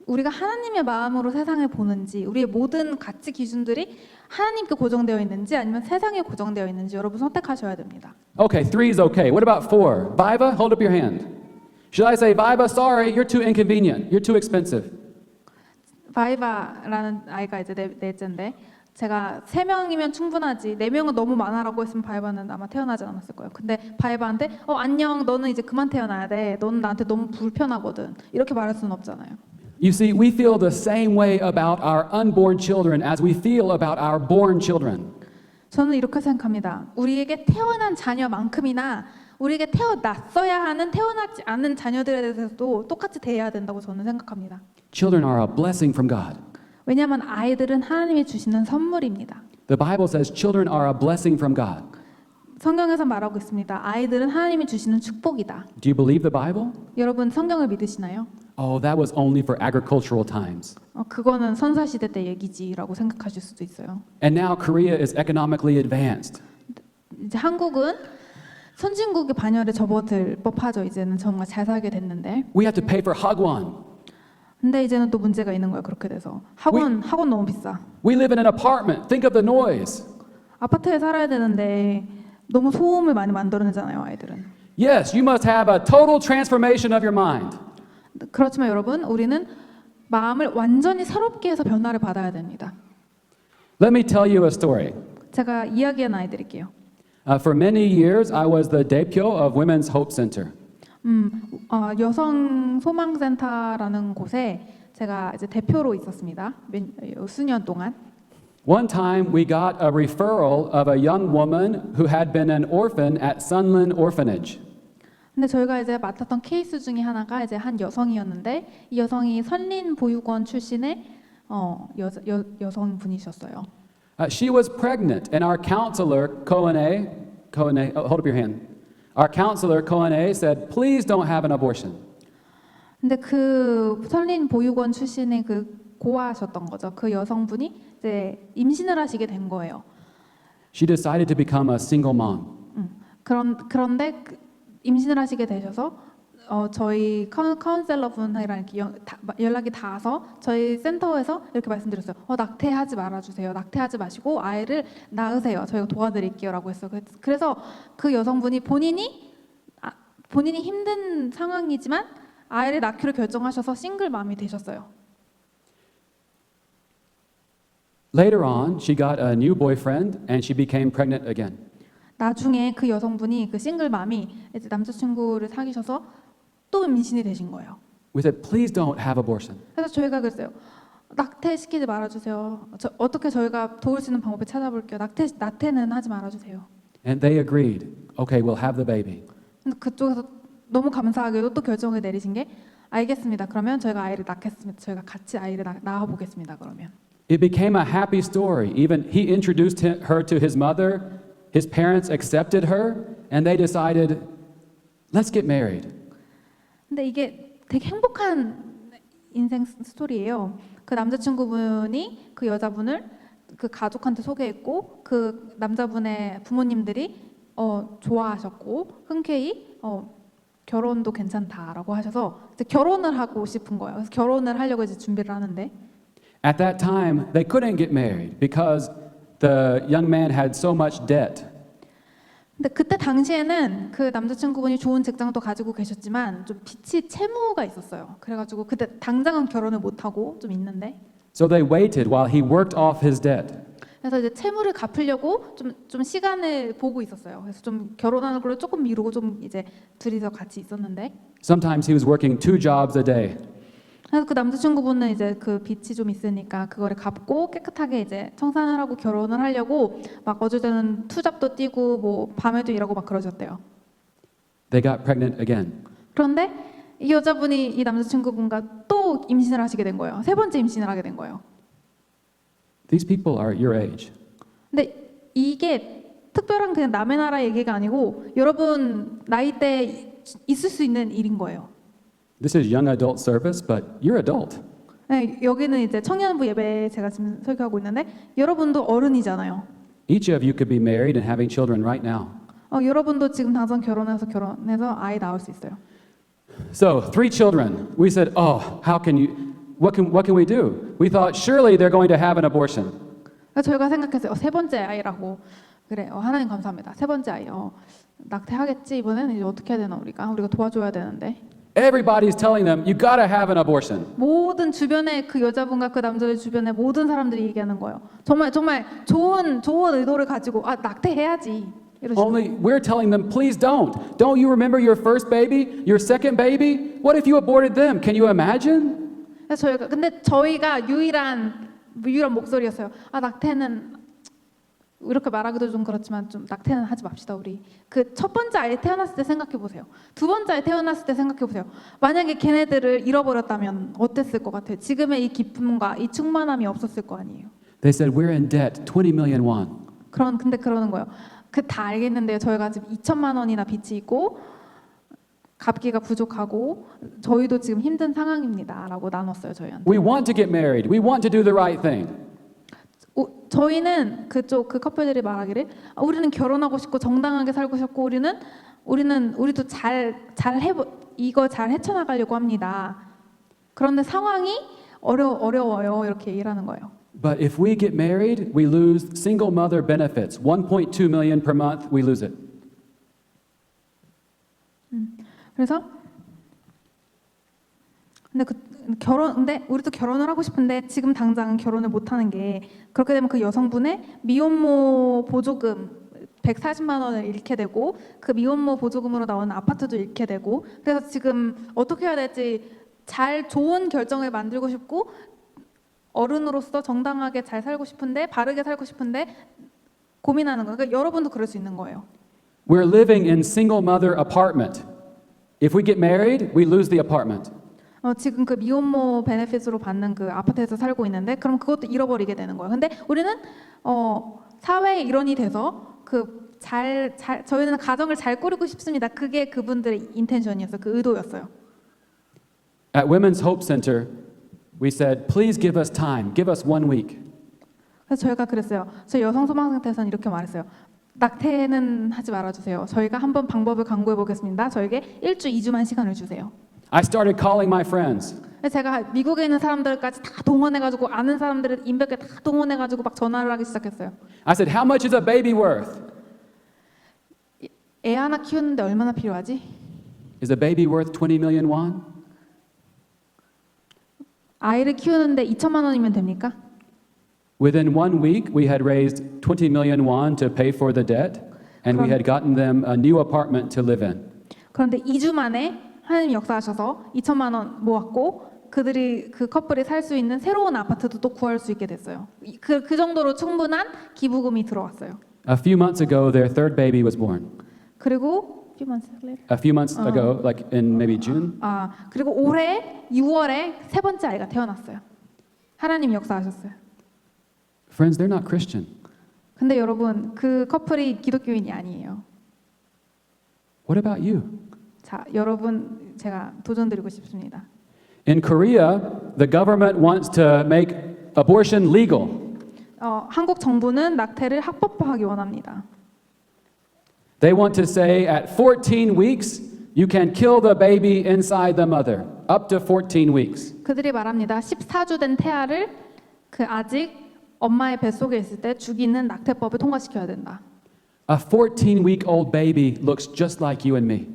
우리가 하나님의 마음으로 세상을 보는지 우리의 모든 가치 기준들이 하나님께 고정되어 있는지 아니면 세상에 고정되어 있는지 여러분 선택하셔야 됩니다. Okay, 3 is okay. What about 4? Viva, hold up your hand. Should I say, Viva, sorry, you're too inconvenient. You're too expensive. 바이바라는 아이가 이제 넷째인데 제가 3명이면 충분하지 4명은 너무 많아라고 했으면 바이바는 아마 태어나지 않았을 거예요. 근데 바이바한테 안녕 너는 이제 그만 태어나야 돼. 너는 나한테 너무 불편하거든. 이렇게 말할 수는 없잖아요. You see, we feel the same way about our unborn children as we feel about our born children. 저는 이렇게 생각합니다. 우리에게 태어난 자녀만큼이나 우리에게 태어났어야 하는 태어나지 않은 자녀들에 대해서도 똑같이 대해야 된다고 저는 생각합니다. Children are a blessing from God. 왜냐하면 아이들은 하나님이 주시는 선물입니다. The Bible says children are a blessing from God. 성경에서 말하고 있습니다. 아이들은 하나님이 주시는 축복이다. Do you believe the Bible? 여러분 성경을 믿으시나요? Oh, that was only for agricultural times. 그거는 선사시대 때 얘기지라고 생각하실 수도 있어요. And now Korea is economically advanced. 이제 한국은 선진국의 반열에 접어들 법하죠. 이제는 정말 잘 살게 됐는데. We have to pay for hagwon. 근데 이제는 또 문제가 있는 거예요. 그렇게 돼서 학원 너무 비싸. We live in an apartment. Think of the noise. 아파트에 살아야 되는데 너무 소음을 많이 만들어내잖아요. 아이들은. Yes, you must have a total transformation of your mind. 그렇지만 여러분, 우리는 마음을 완전히 새롭게 해서 변화를 받아야 됩니다. Let me tell you a story. 제가 이야기 하나 해드릴게요. For many years, I was the daepyo of Women's Hope Center. 여성 소망센터라는 곳에 제가 이제 대표로 있었습니다. 수년 동안. One time, we got a referral of a young woman who had been an orphan at Sunlin Orphanage. 근데 저희가 이제 맡았던 케이스 중에 하나가 이제 한 여성이었는데 이 여성이 선린 보육원 출신의 여성분이셨어요. She was pregnant, and our counselor, Kohane, hold up your hand. Our counselor, Kohane, said, please don't have an abortion. 근데 그 선린 보육원 출신의 그 고아셨던 거죠. 그 여성분이 이제 임신을 하시게 된 거예요. She decided to become a single mom. 그런데 임신을 하시게 되셔서 저희 카운셀러분이랑 연락이 닿아서 저희 센터에서 이렇게 말씀드렸어요. 낙태하지 말아주세요. 낙태하지 마시고 아이를 낳으세요. 저희가 도와드릴게요라고 했어요. 그래서 그 여성분이 본인이 힘든 상황이지만 아이를 낳기로 결정하셔서 싱글맘이 되셨어요. Later on, she got a new boyfriend and she became pregnant again. 나중에 그 여성분이 그 싱글맘이 이제 남자친구를 사귀셔서 또 임신이 되신 거예요. We said, please don't have abortion. 그래서 저희가 그랬어요. 낙태시키지 말아주세요. 어떻게 저희가 도울 수 있는 방법을 찾아볼게요. 낙태는 하지 말아주세요. And they agreed. Okay, we'll have the baby. 근데 그쪽에서 너무 감사하게도 또 결정을 내리신 게 알겠습니다. 그러면 저희가 아이를 낳겠습니다. 저희가 같이 아이를 낳아보겠습니다. 그러면. It became a happy story. Even he introduced her to his mother. His parents accepted her, and they decided, let's get married. 근데 이게 되게 행복한 인생 스토리예요. 그 남자친구분이 그 여자분을 그 가족한테 소개했고 그 남자분의 부모님들이 좋아하셨고 흔쾌히 결혼도 괜찮다라고 하셔서 이제 결혼을 하고 싶은 거예요. 그래서 결혼을 하려고 이제 준비를 하는데 At that time, they couldn't get married because the young man had so much debt. 근데 그때 당시에는 그 남자친구분이 좋은 직장도 가지고 계셨지만 좀 빚이 채무가 있었어요. 그래가지고 그때 당장은 결혼을 못 하고 좀 있는데 So they waited while he worked off his debt. 그래서 이제 채무를 갚으려고 좀 시간을 보고 있었어요. 그래서 좀 결혼하는 걸 조금 미루고 좀 이제 둘이서 같이 있었는데 Sometimes he was working 2 jobs a day. 그래서 그 남자친구분은 이제 그 빚이 좀 있으니까 그거를 갚고 깨끗하게 이제 청산을 하고 결혼을 하려고 막 어쩔 때는 투잡도 뛰고 뭐 밤에도 일하고 막 그러셨대요. They got pregnant again. 그런데 이 여자분이 이 남자친구분과 또 임신을 하시게 된 거예요. 세 번째 임신을 하게 된 거예요. These people are your age. 근데 이게 특별한 그냥 남의 나라 얘기가 아니고 여러분 나이대 있을 수 있는 일인 거예요. This is young adult service, but you're adult. 네, 여기는 이제 청년부 예배 제가 지금 설교하고 있는데 여러분도 어른이잖아요. Each of you could be married and having children right now. 여러분도 지금 당장 결혼해서 아이 낳을 수 있어요. So, 3 children. We said, "Oh, what can we do?" We thought surely they're going to have an abortion. 그래서 저희가 생각했어요. 세 번째 아이라고. 그래, 하나님 감사합니다. 세 번째 아이. 낙태하겠지 이번에는 이제 어떻게 해야 되나 우리가 도와줘야 되는데. Everybody's telling them, "You gotta have an abortion." 모든 주변에 그 여자분과 그 남자의 주변에 모든 사람들이 얘기하는 거예요. 정말 좋은 의도를 가지고 낙태해야지. 이러시는 Only we're telling them, "Please don't. Don't you remember your first baby, your second baby? What if you aborted them? Can you imagine?" 그래서 저희가 유일한 목소리였어요. 낙태는 이렇게 말하기도 좀 그렇지만 좀 낙태는 하지 맙시다 우리. 그 첫 번째 아이 태어났을 때 생각해 보세요. 두 번째 아이 태어났을 때 생각해 보세요. 만약에 걔네들을 잃어버렸다면 어땠을 것 같아요? 지금의 이 기쁨과 이 충만함이 없었을 거 아니에요. They said, "We're in debt, 20 million won." 근데 그러는 거예요. 다 알겠는데요. 저희가 지금 2천만 원이나 빚이 있고 갚기가 부족하고 저희도 지금 힘든 상황입니다라고 나눴어요 저희한테. We want to get married. We want to do the right thing. 저희는 그 커플들이 말하기를 우리는 결혼하고 싶고 정당하게 살고 싶고 우리도 이거 잘 헤쳐나가려고 합니다. 그런데 상황이 어려워요 이렇게 얘기하는 거예요. But if we get married, we lose single mother benefits. 1.2 million per month, we lose it. 그래서 근데 우리도 결혼을 하고 싶은데 지금 당장 결혼을 못 하는 게 그렇게 되면 그 여성분의 미혼모 보조금 140만 원을 잃게 되고 그 미혼모 보조금으로 나오는 아파트도 잃게 되고 그래서 지금 어떻게 해야 될지 좋은 결정을 만들고 싶고 어른으로서 정당하게 잘 살고 싶은데 바르게 살고 싶은데 고민하는 거예요. 그러니까 여러분도 그럴 수 있는 거예요. We're living in single mother apartment. If we get married, we lose the apartment. 지금 그 미혼모 베네핏으로 받는 그 아파트에서 살고 있는데 그럼 그것도 잃어버리게 되는 거예요. 근데 우리는 사회의 일원이 돼서 저희는 가정을 잘 꾸리고 싶습니다. 그게 그분들의 인텐션이었어요. 그 의도였어요. At Women's Hope Center, we said, "Please give us time. Give us 1 week." 그래서 저희가 그랬어요. 저희 여성소망센터에서는 이렇게 말했어요. 낙태는 하지 말아주세요. 저희가 한번 방법을 강구해 보겠습니다. 저에게 1주, 2주만 시간을 주세요. I started calling my friends. 제가 미국에 있는 사람들까지 다 동원해가지고 아는 사람들을 인백에 다 동원해가지고 막 전화를 하기 시작했어요. I said, "How much is a baby worth?" 애 하나 키우는데 얼마나 필요하지? Is a baby worth 20 million won? 아이를 키우는데 2천만 원이면 됩니까? Within 1 week, we had raised 20 million won to pay for the debt, and we had gotten them a new apartment to live in. 그런데 2주 만에 하나님 역사하셔서 2천만 원 모았고 그 커플이 살 수 있는 새로운 아파트도 또 구할 수 있게 됐어요. 그 정도로 충분한 기부금이 들어왔어요. A few months ago, their third baby was born. 그리고 A few months ago, like in maybe June. 그리고 올해 6월에 세 번째 아이가 태어났어요. 하나님 역사하셨어요. Friends, they're not Christian. 근데 여러분 그 커플이 기독교인이 아니에요. What about you? 자, 여러분 제가 도전드리고 싶습니다. In Korea, the government wants to make abortion legal. 한국 정부는 낙태를 합법화하기 원합니다. They want to say at 14 weeks, You can kill the baby inside the mother up to 14 weeks. 그들이 말합니다. 14주 된 태아를 그 아직 엄마의 뱃속에 있을 때 죽이는 낙태법을 통과시켜야 된다. A 14-week-old baby looks just like you and me.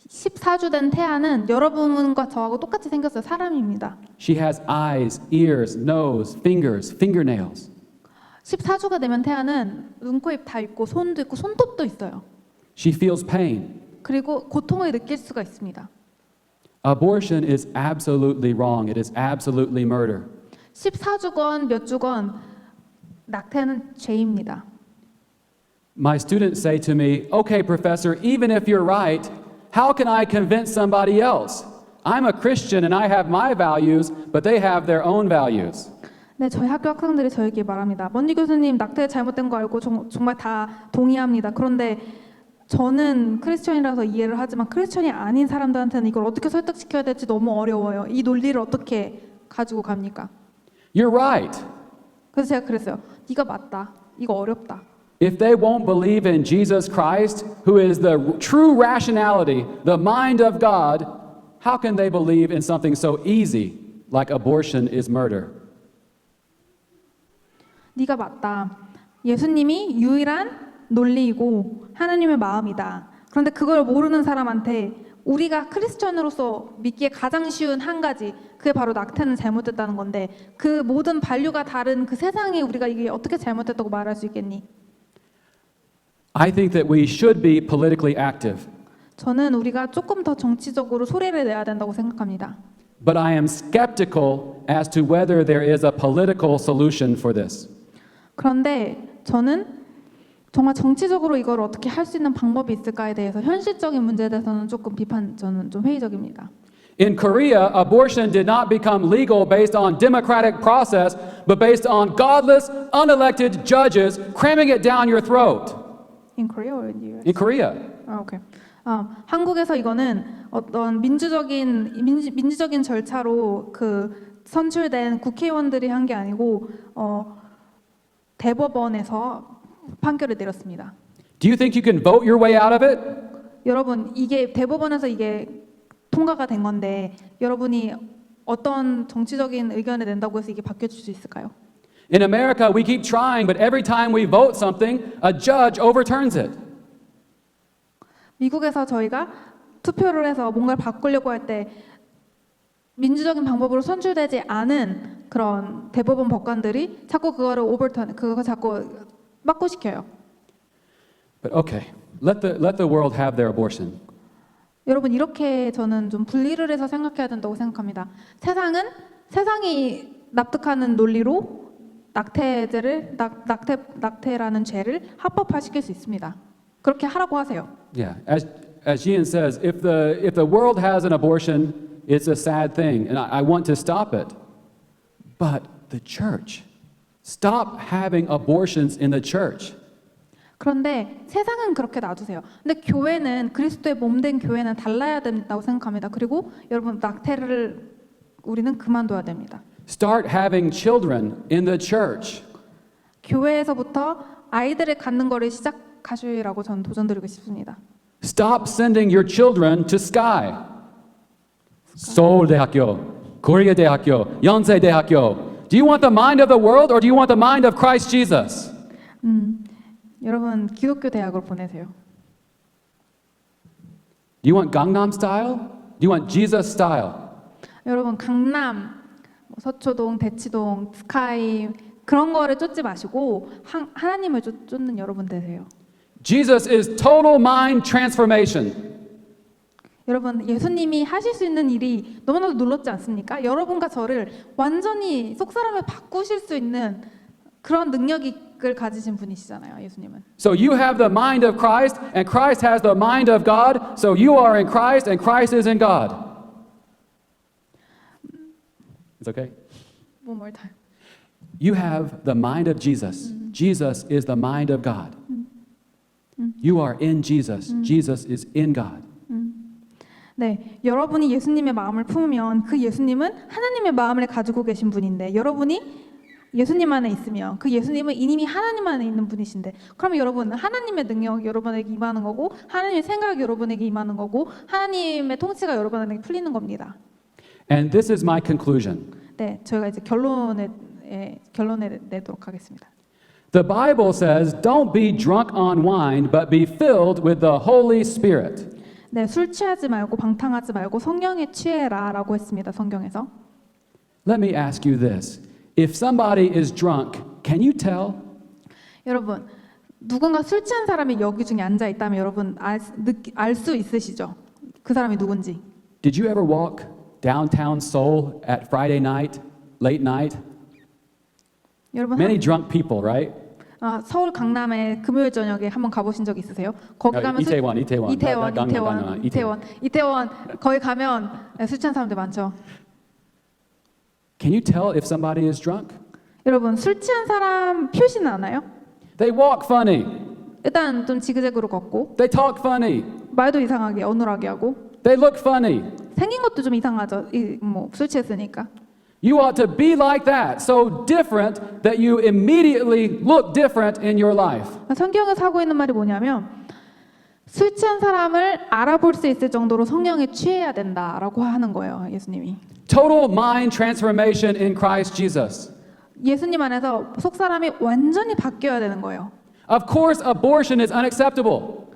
14주 된 태아는 여러분과 저하고 똑같이 생겼어요. 사람입니다. She has eyes, ears, nose, fingers, fingernails. 14주가 되면 태아는 눈, 코, 입 다 있고 손도 있고 손톱도 있어요. She feels pain. 그리고 고통을 느낄 수가 있습니다. Abortion is absolutely wrong. It is absolutely murder. 14주건 몇 주건 낙태는 죄입니다. My students say to me, okay, professor, even if you're right, how can I convince somebody else? I'm a Christian and I have my values, but they have their own values. 네, 저희 학교 학생들이 저에게 말합니다. 먼니 교수님 낙태 잘못된 거 알고 정말 다 동의합니다. 그런데 저는 크리스천이라서 이해를 하지만 크리스천이 아닌 사람들한테는 이걸 어떻게 설득시켜야 될지 너무 어려워요. 이 논리를 어떻게 가지고 갑니까? You're right. 그래서 제가 그랬어요. 네가 맞다. 이거 어렵다. If they won't believe in Jesus Christ, who is the true rationality, the mind of God, how can they believe in something so easy like abortion is murder? 네가 맞다. 예수님이 유일한 논리이고 하나님의 마음이다. 그런데 그걸 모르는 사람한테 우리가 크리스천으로서 믿기에 가장 쉬운 한 가지, 그게 바로 낙태는 잘못됐다는 건데 그 모든 반류가 다른 그 세상에 우리가 이게 어떻게 잘못됐다고 말할 수 있겠니? I think that we should be politically active, 저는 우리가 조금 더 정치적으로 소리를 내야 된다고 생각합니다. but I am skeptical as to whether there is a political solution for this. 그런데 저는 정말 정치적으로 이걸 어떻게 할 수 있는 방법이 있을까에 대해서 현실적인 문제에 대해서는 저는 좀 회의적입니다. In Korea, abortion did not become legal based on democratic process, but based on godless, unelected judges cramming it down your throat. In Korea or in the US? In Korea. 오케이. 한국에서 이거는 어떤 민주적인 절차로 그 선출된 국회의원들이 한 게 아니고 대법원에서 판결을 내렸습니다. Do you think you can vote your way out of it? 여러분, 이게 대법원에서 이게 통과가 된 건데 여러분이 어떤 정치적인 의견을 낸다고 해서 이게 바뀌어질 수 있을까요? In America, we keep trying, but every time we vote something, a judge overturns it. 미국에서 저희가 투표를 해서 뭔가를 바꾸려고 할 때 민주적인 방법으로 선출되지 않은 그런 대법원 법관들이 자꾸 그거 자꾸 바꾸시켜요. But okay, let the world have their abortion. 여러분, 이렇게 저는 좀 분리를 해서 생각해야 된다고 생각합니다. 세상이 납득하는 논리로 낙태라는 죄를 합법화시킬 수 있습니다. 그렇게 하라고 하세요. Yeah, as Gian says, if the world has an abortion, it's a sad thing, and I want to stop it. But the church, stop having abortions in the church. 그런데 세상은 그렇게 놔두세요. 근데 교회는 그리스도의 몸된 교회는 달라야 된다고 생각합니다. 그리고 여러분 낙태를 우리는 그만둬야 됩니다. Start having children in the church. 교회에서부터 아이들을 갖는 거를 시작하시라고 저는 도전드리고 싶습니다. Stop sending your children to Sky. 서울대학교, 고려대학교, 연세대학교. Do you want the mind of the world or do you want the mind of Christ Jesus? 여러분 기독교 대학으로 보내세요. Do you want Gangnam style? Do you want Jesus style? 여러분 강남, 서초동, 대치동, 스카이 그런 거를 쫓지 마시고 하나님을 쫓는 여러분 되세요. Jesus is total mind transformation. 여러분 예수님이 하실 수 있는 일이 너무나도 놀랍지 않습니까? 여러분과 저를 완전히 속사람을 바꾸실 수 있는 그런 능력을 가지신 분이시잖아요, 예수님은. So you have the mind of Christ and Christ has the mind of God. So you are in Christ and Christ is in God. It's okay? One more time. You have the mind of Jesus. Jesus is the mind of God. You are in Jesus. Jesus is in God. 네, 여러분이 예수님의 마음을 품으면 그 예수님은 하나님의 마음을 가지고 계신 분인데 여러분이 예수님 안에 있으면 그 예수님은 이미 하나님 안에 있는 분이신데 그러면 여러분 하나님의 능력이 여러분에게 임하는 거고 하나님의 생각이 여러분에게 임하는 거고 하나님의 통치가 여러분에게 풀리는 겁니다. And this is my conclusion. 네, 저희가 이제 결론에 내도록 하겠습니다. The Bible says, don't be drunk on wine, but be filled with the Holy Spirit. 네, 술 취하지 말고 방탕하지 말고 성령에 취해라라고 했습니다. 성경에서. Let me ask you this. If somebody is drunk, can you tell? 여러분, 누군가 술 취한 사람이 여기 중에 앉아 있다면 여러분 알 수 있으시죠? 그 사람이 누군지. Did you ever walk downtown Seoul at Friday night, late night? 여러분 Many drunk people, right? 서울 강남에 금요일 저녁에 한번 가보신 적 있으세요? 거기 가면 이태원 거기 가면 술 취한 사람들 많죠. Can you tell if somebody is drunk? 여러분 술 취한 사람 표시는 아나요? They walk funny. 일단 좀 지그재그로 걷고 They talk funny. 말도 이상하게 어눌하게 하고 They look funny. 생긴 것도 좀 이상하죠. 술 취했으니까. You ought to be like that, so different that you immediately look different in your life. 성경에서 하고 있는 말이 뭐냐면 술 취한 사람을 알아볼 수 있을 정도로 성령에 취해야 된다라고 하는 거예요. 예수님이. Total mind transformation in Christ Jesus. 예수님 안에서 속 사람이 완전히 바뀌어야 되는 거예요. Of course, abortion is unacceptable.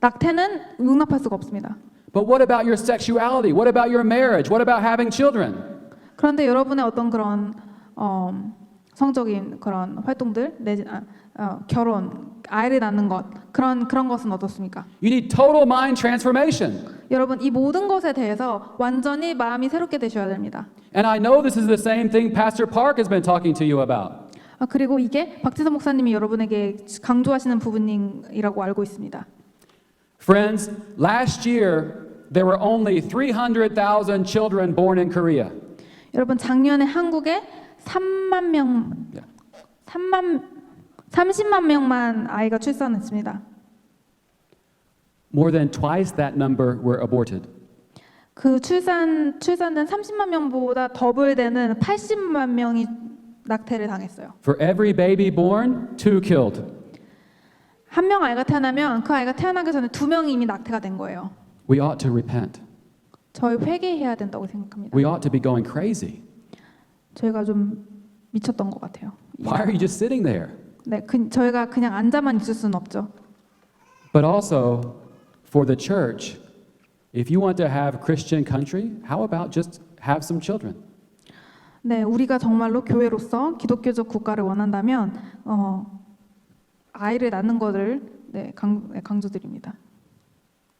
낙태는 용납할 수가 없습니다. But what about your sexuality? What about your marriage? What about having children? 그런데 여러분의 어떤 그런 성적인 그런 활동들, 내지 결혼, 아이를 낳는 것 그런 것은 어떻습니까? You need total mind transformation. 여러분 이 모든 것에 대해서 완전히 마음이 새롭게 되셔야 됩니다. And I know this is the same thing Pastor Park has been talking to you about. 그리고 이게 박지선 목사님이 여러분에게 강조하시는 부분이라고 알고 있습니다. Friends, last year there were only 300,000 children born in Korea. 여러분 작년에 한국에 30만 명만 아이가 출산했습니다. More than twice that number were aborted. 그 출산된 30만 명보다 더블 되는 80만 명이 낙태를 당했어요. For every baby born, 2 killed. 한 명 아이가 태어나면 그 아이가 태어나기 전에 2명이 이미 낙태가 된 거예요. We ought to repent. 저희 회개해야 된다고 생각합니다. We ought to be going crazy. 저희가 좀 미쳤던 것 같아요. Why are you just sitting there? 네, 저희가 그냥 앉아만 있을 수는 없죠. But also, for the church, if you want to have Christian country, how about just have some children? 네, 우리가 정말로 교회로서 기독교적 국가를 원한다면 아이를 낳는 것을 강조드립니다.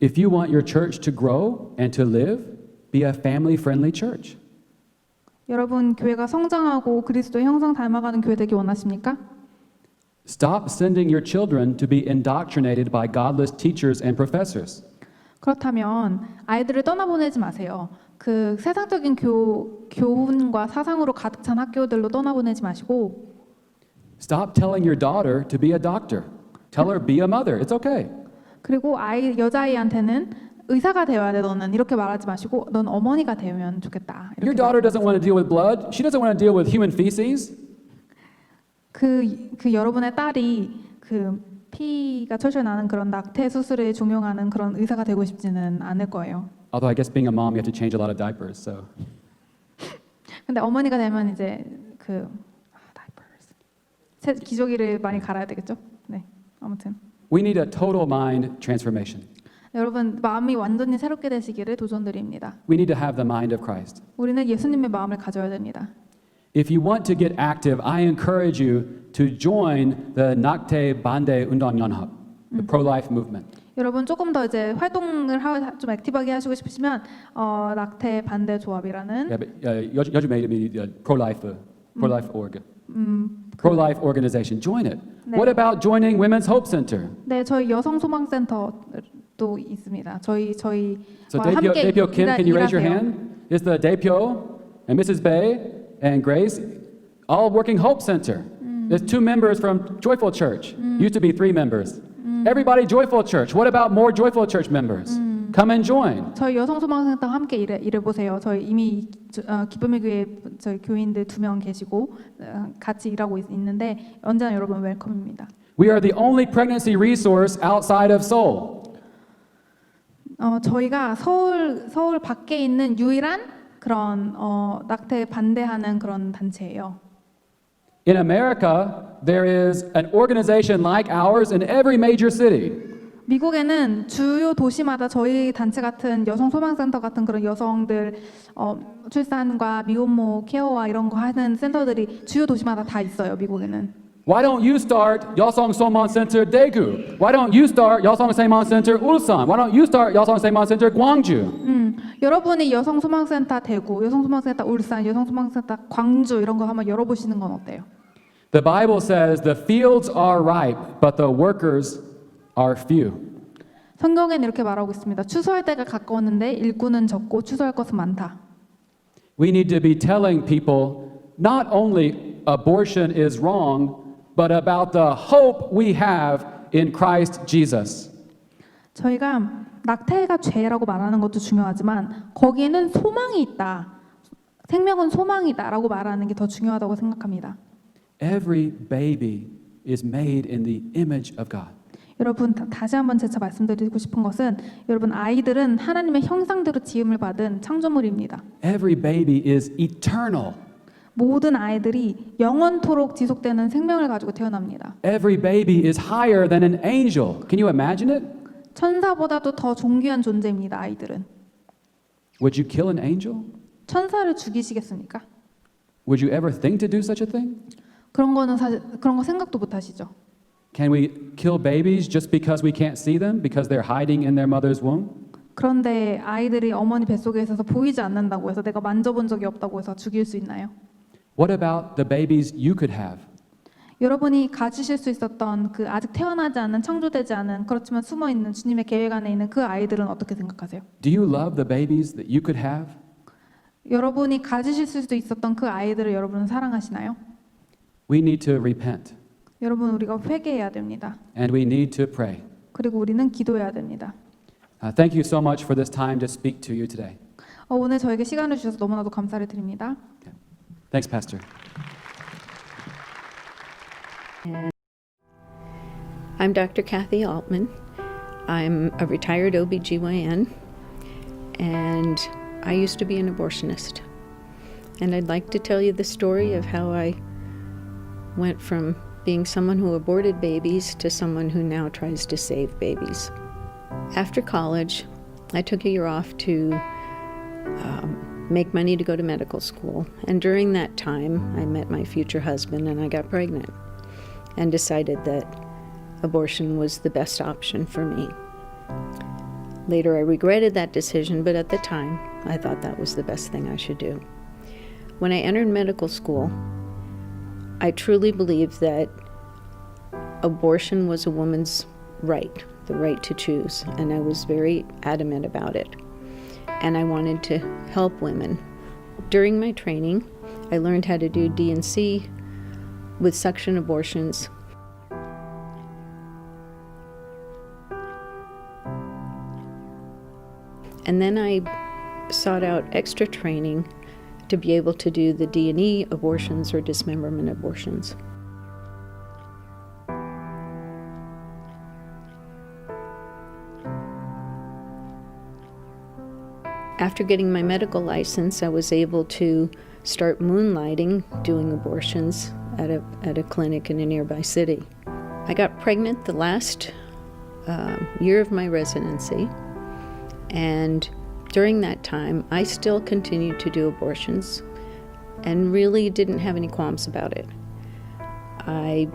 If you want your church to grow and to live, be a family-friendly church. 여러분 교회가 성장하고 그리스도의 형상 닮아가는 교회 되기 원하십니까? Stop sending your children to be indoctrinated by godless teachers and professors. 그렇다면 아이들을 떠나보내지 마세요. 그 세상적인 교훈과 사상으로 가득 찬 학교들로 떠나보내지 마시고 Stop telling your daughter to be a doctor. Tell her be a mother. It's okay. 그리고 여자아이한테는 의사가 되어야 돼 너는 이렇게 말하지 마시고 넌 어머니가 되면 좋겠다. Your daughter doesn't want to deal with blood. She doesn't want to deal with human feces. 그 여러분의 딸이 그 피가 철철 나는 그런 낙태 수술에 종용하는 그런 의사가 되고 싶지는 않을 거예요. Although I guess being a mom, you have to change a lot of diapers. So 근데 어머니가 되면 이제 기저귀를 많이 갈아야 되겠죠? 네, 아무튼 we need a total mind transformation. 여러분 마음이 완전히 새롭게 되시기를 도전드립니다. We need to have the mind of Christ. 우리는 예수님의 마음을 가져야 됩니다. If you want to get active, I encourage you to join the Nakte Bande Undong Yonhap, the pro-life movement. 여러분 조금 더 이제 활동을 좀 액티브하게 하시고 싶으시면 낙태 반대 조합이라는 요즘에 pro-life org. Pro-life organization. Join it. 네. What about joining Women's Hope Center? 네, 저희 여성 소망센터도 있습니다. 저희와 So 함께 Daepyo Kim, can you raise your 일하세요. hand? Is the Daepyo and Mrs. Bay and Grace all working Hope Center? There's 2 members from Joyful Church. Used to be 3 members. Everybody Joyful Church. What about more Joyful Church members? come and join. 저희 여성소망센터 함께 일해보세요. 저희 이미 기쁨의 교회 저희 교인들 2명 계시고 같이 일하고 있는데 언제나 여러분 웰컴입니다. We are the only pregnancy resource outside of Seoul. 저희가 서울 밖에 있는 유일한 그런 낙태 반대하는 그런 단체예요. In America, there is an organization like ours in every major city. 미국에는 주요 도시마다 저희 단체 같은 여성 소망센터 같은 그런 여성들 출산과 미혼모 케어와 이런 거 하는 센터들이 주요 도시마다 다 있어요. 미국에는. Why don't you start Yosong Somon Center Daegu? Why don't you start Yosong Saemon Center Ulsan? Why don't you start Yosong Saemon Center Gwangju? 여러분이 여성 소망센터 대구, 여성 소망센터 울산, 여성 소망센터 광주 이런 거 한번 열어보시는 건 어때요? The Bible says the fields are ripe, but the workers are few. 성경에는 이렇게 말하고 있습니다. 추수할 때가 가까웠는데 일꾼은 적고 추수할 것은 많다. We need to be telling people not only abortion is wrong, but about the hope we have in Christ Jesus. 저희가 낙태가 죄라고 말하는 것도 중요하지만 거기에는 소망이 있다. 생명은 소망이다라고 말하는 게 더 중요하다고 생각합니다. Every baby is made in the image of God. 여러분 다시 한번 재차 말씀드리고 싶은 것은 여러분 아이들은 하나님의 형상대로 지음을 받은 창조물입니다. Every baby is eternal. 모든 아이들이 영원토록 지속되는 생명을 가지고 태어납니다. Every baby is higher than an angel. Can you imagine it? 천사보다도 더 존귀한 존재입니다. 아이들은. Would you kill an angel? 천사를 죽이시겠습니까? Would you ever think to do such a thing? 그런 거는 사실 그런 거 생각도 못 하시죠. Can we kill babies just because we can't see them because they're hiding in their mother's womb? 그런데 아이들이 어머니 뱃속에 있어서 보이지 않는다고 해서 내가 만져본 적이 없다고 해서 죽일 수 있나요? What about the babies you could have? 여러분이 가지실 수 있었던 그 아직 태어나지 않은 창조되지 않은 그렇지만 숨어 있는 주님의 계획 안에 있는 그 아이들은 어떻게 생각하세요? Do you love the babies that you could have? 여러분이 가지실 수도 있었던 그 아이들을 여러분은 사랑하시나요? We need to repent 여러분 우리가 회개해야 됩니다. and we need to pray. 그리고 우리는 기도해야 됩니다. Thank you so much for this time to speak to you today. 오늘 저에게 시간을 주셔서 너무나도 감사를 드립니다. Thanks, Pastor. I'm Dr. Kathy Altman. I'm a retired OBGYN, and I used to be an abortionist. And I'd like to tell you the story of how I went from being someone who aborted babies to someone who now tries to save babies. After college, I took a year off to make money to go to medical school. And during that time, I met my future husband and I got pregnant and decided that abortion was the best option for me. Later, I regretted that decision, but at the time, I thought that was the best thing I should do. When I entered medical school, I truly believed that abortion was a woman's right, the right to choose, and I was very adamant about it. And I wanted to help women. During my training, I learned how to do D&C with suction abortions. And then I sought out extra training to be able to do the D&E abortions or dismemberment abortions. After getting my medical license, I was able to start moonlighting, doing abortions at a clinic in a nearby city. I got pregnant the last year of my residency, and during that time, I still continued to do abortions and really didn't have any qualms about it. I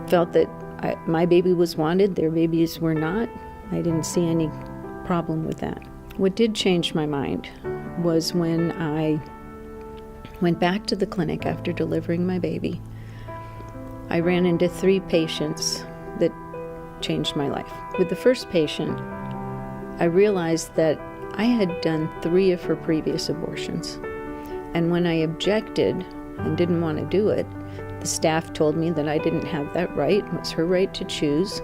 felt that my baby was wanted, their babies were not. I didn't see any problem with that. What did change my mind was when I went back to the clinic after delivering my baby. I ran into 3 patients that changed my life. With the first patient, I realized that I had done 3 of her previous abortions. And when I objected and didn't want to do it, the staff told me that I didn't have that right. It was her right to choose,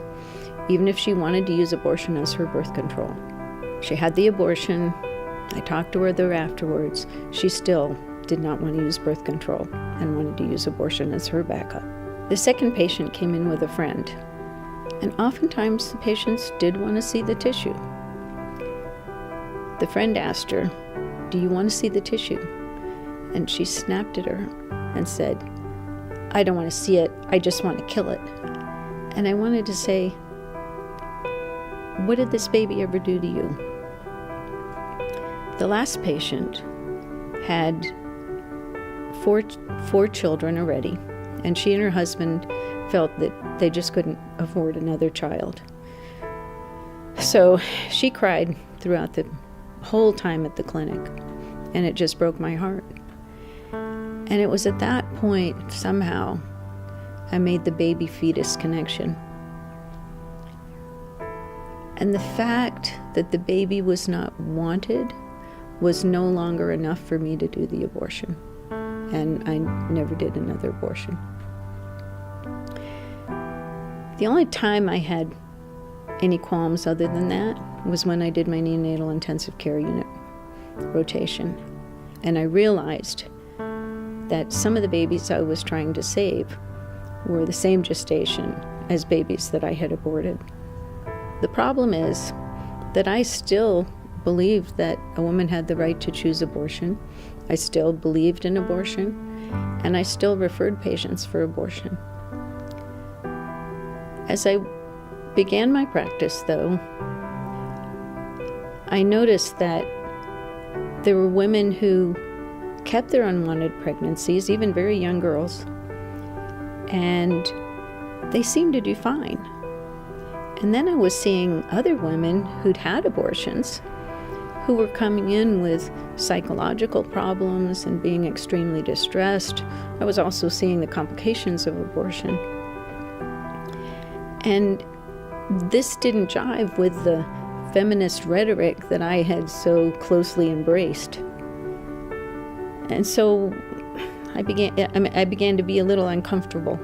even if she wanted to use abortion as her birth control. She had the abortion. I talked to her there afterwards. She still did not want to use birth control and wanted to use abortion as her backup. The second patient came in with a friend, and oftentimes the patients did want to see the tissue. The friend asked her, "Do you want to see the tissue?" And she snapped at her and said, "I don't want to see it, I just want to kill it." And I wanted to say, what did this baby ever do to you? The last patient had four children already, and she and her husband felt that they just couldn't afford another child. So she cried throughout the whole time at the clinic, and it just broke my heart. And it was at that point, somehow, I made the baby fetus connection. And the fact that the baby was not wanted was no longer enough for me to do the abortion. And I never did another abortion. The only time I had any qualms other than that was when I did my neonatal intensive care unit rotation. And I realized that some of the babies I was trying to save were the same gestation as babies that I had aborted. The problem is that I still believed that a woman had the right to choose abortion. I still believed in abortion, and I still referred patients for abortion. As I began my practice, though, I noticed that there were women who kept their unwanted pregnancies, even very young girls, and they seemed to do fine. And then I was seeing other women who'd had abortions who were coming in with psychological problems and being extremely distressed. I was also seeing the complications of abortion. And this didn't jive with the feminist rhetoric that I had so closely embraced. And so I began to be a little uncomfortable.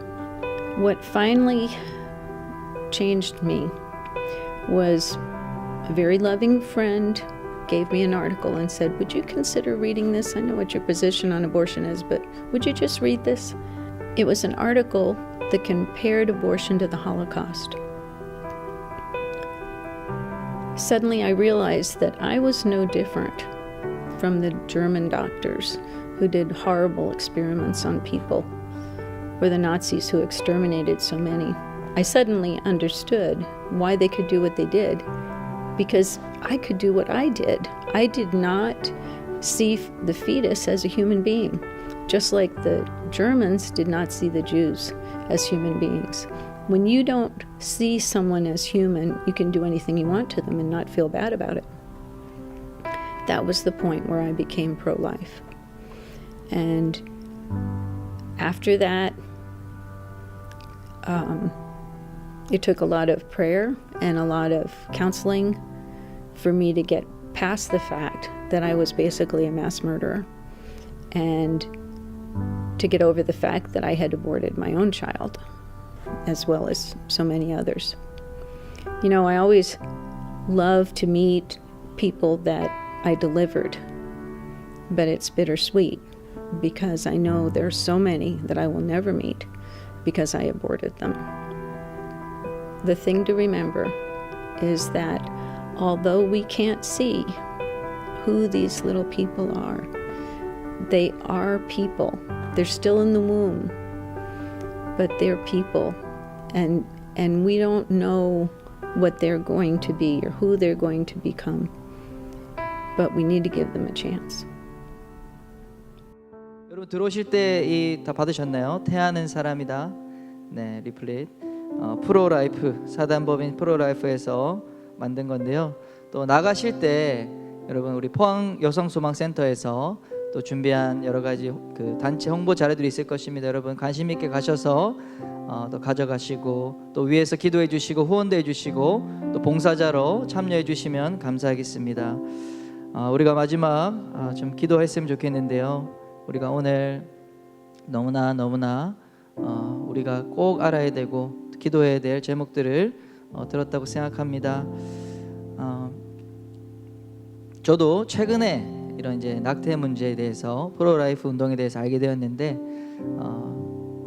What finally changed me was a very loving friend gave me an article and said, "Would you consider reading this? I know what your position on abortion is, but would you just read this?" It was an article that compared abortion to the Holocaust. Suddenly I realized that I was no different from the German doctors who did horrible experiments on people, or the Nazis who exterminated so many. I suddenly understood why they could do what they did, because I could do what I did. I did not see the fetus as a human being, just like the Germans did not see the Jews as human beings. When you don't see someone as human, you can do anything you want to them and not feel bad about it. That was the point where I became pro-life. And after that, it took a lot of prayer and a lot of counseling for me to get past the fact that I was basically a mass murderer, and to get over the fact that I had aborted my own child, as well as so many others. You know, I always love to meet people that I delivered, but it's bittersweet because I know there are so many that I will never meet because I aborted them. The thing to remember is that although we can't see who these little people are, they are people. They're still in the womb, but they're people, and we don't know what they're going to be or who they're going to become, but we need to give them a chance. 여러분 들어오실 때 다 받으셨나요? 태하는 사람이다. 네, 리플릿. 프로라이프, 사단법인 프로라이프에서 만든 건데요. 또 나가실 때 여러분 우리 포항 여성소망센터에서 또 준비한 여러 가지 그 단체 홍보 자료들이 있을 것입니다. 여러분 관심 있게 가셔서 또 가져가시고, 또 위에서 기도해 주시고 후원도 해 주시고 또 봉사자로 참여해 주시면 감사하겠습니다. 우리가 마지막 좀 기도했으면 좋겠는데요. 우리가 오늘 너무나 우리가 꼭 알아야 되고 기도해야 될 제목들을 들었다고 생각합니다. 저도 최근에 이런 이제 낙태 문제에 대해서 프로라이프 운동에 대해서 알게 되었는데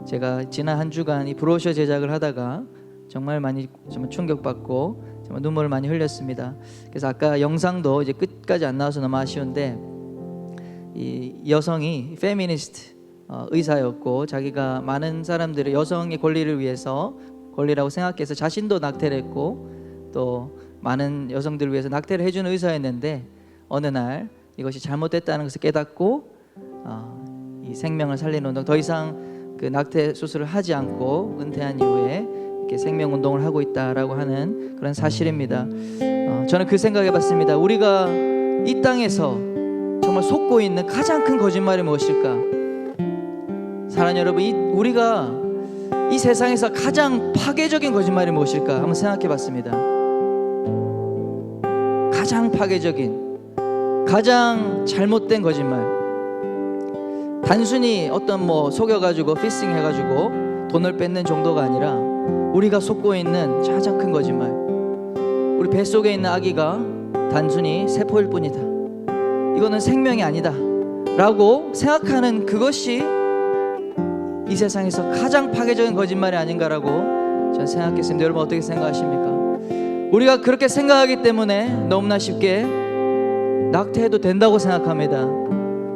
제가 지난 한 주간 이 브로셔 제작을 하다가 정말 많이 정말 충격받고 정말 눈물을 많이 흘렸습니다. 그래서 아까 영상도 이제 끝까지 안 나와서 너무 아쉬운데 이 여성이 페미니스트 의사였고 자기가 많은 사람들의 여성의 권리를 위해서 권리라고 생각해서 자신도 낙태를 했고 또 많은 여성들을 위해서 낙태를 해주는 의사였는데 어느 날 이것이 잘못됐다는 것을 깨닫고 이 생명을 살리는 운동 더 이상 그 낙태 수술을 하지 않고 은퇴한 이후에 이렇게 생명 운동을 하고 있다라고 하는 그런 사실입니다. 저는 그 생각해봤습니다. 우리가 이 땅에서 정말 속고 있는 가장 큰 거짓말이 무엇일까? 사랑하는 여러분, 우리가 이 세상에서 가장 파괴적인 거짓말이 무엇일까? 한번 생각해봤습니다. 가장 파괴적인, 가장 잘못된 거짓말. 단순히 어떤 속여가지고 피싱 해가지고 돈을 뺏는 정도가 아니라 우리가 속고 있는 가장 큰 거짓말. 우리 뱃속에 있는 아기가 단순히 세포일 뿐이다. 이거는 생명이 아니다 라고 생각하는 그것이 이 세상에서 가장 파괴적인 거짓말이 아닌가라고 저는 생각했습니다. 여러분 어떻게 생각하십니까? 우리가 그렇게 생각하기 때문에 너무나 쉽게 낙태해도 된다고 생각합니다.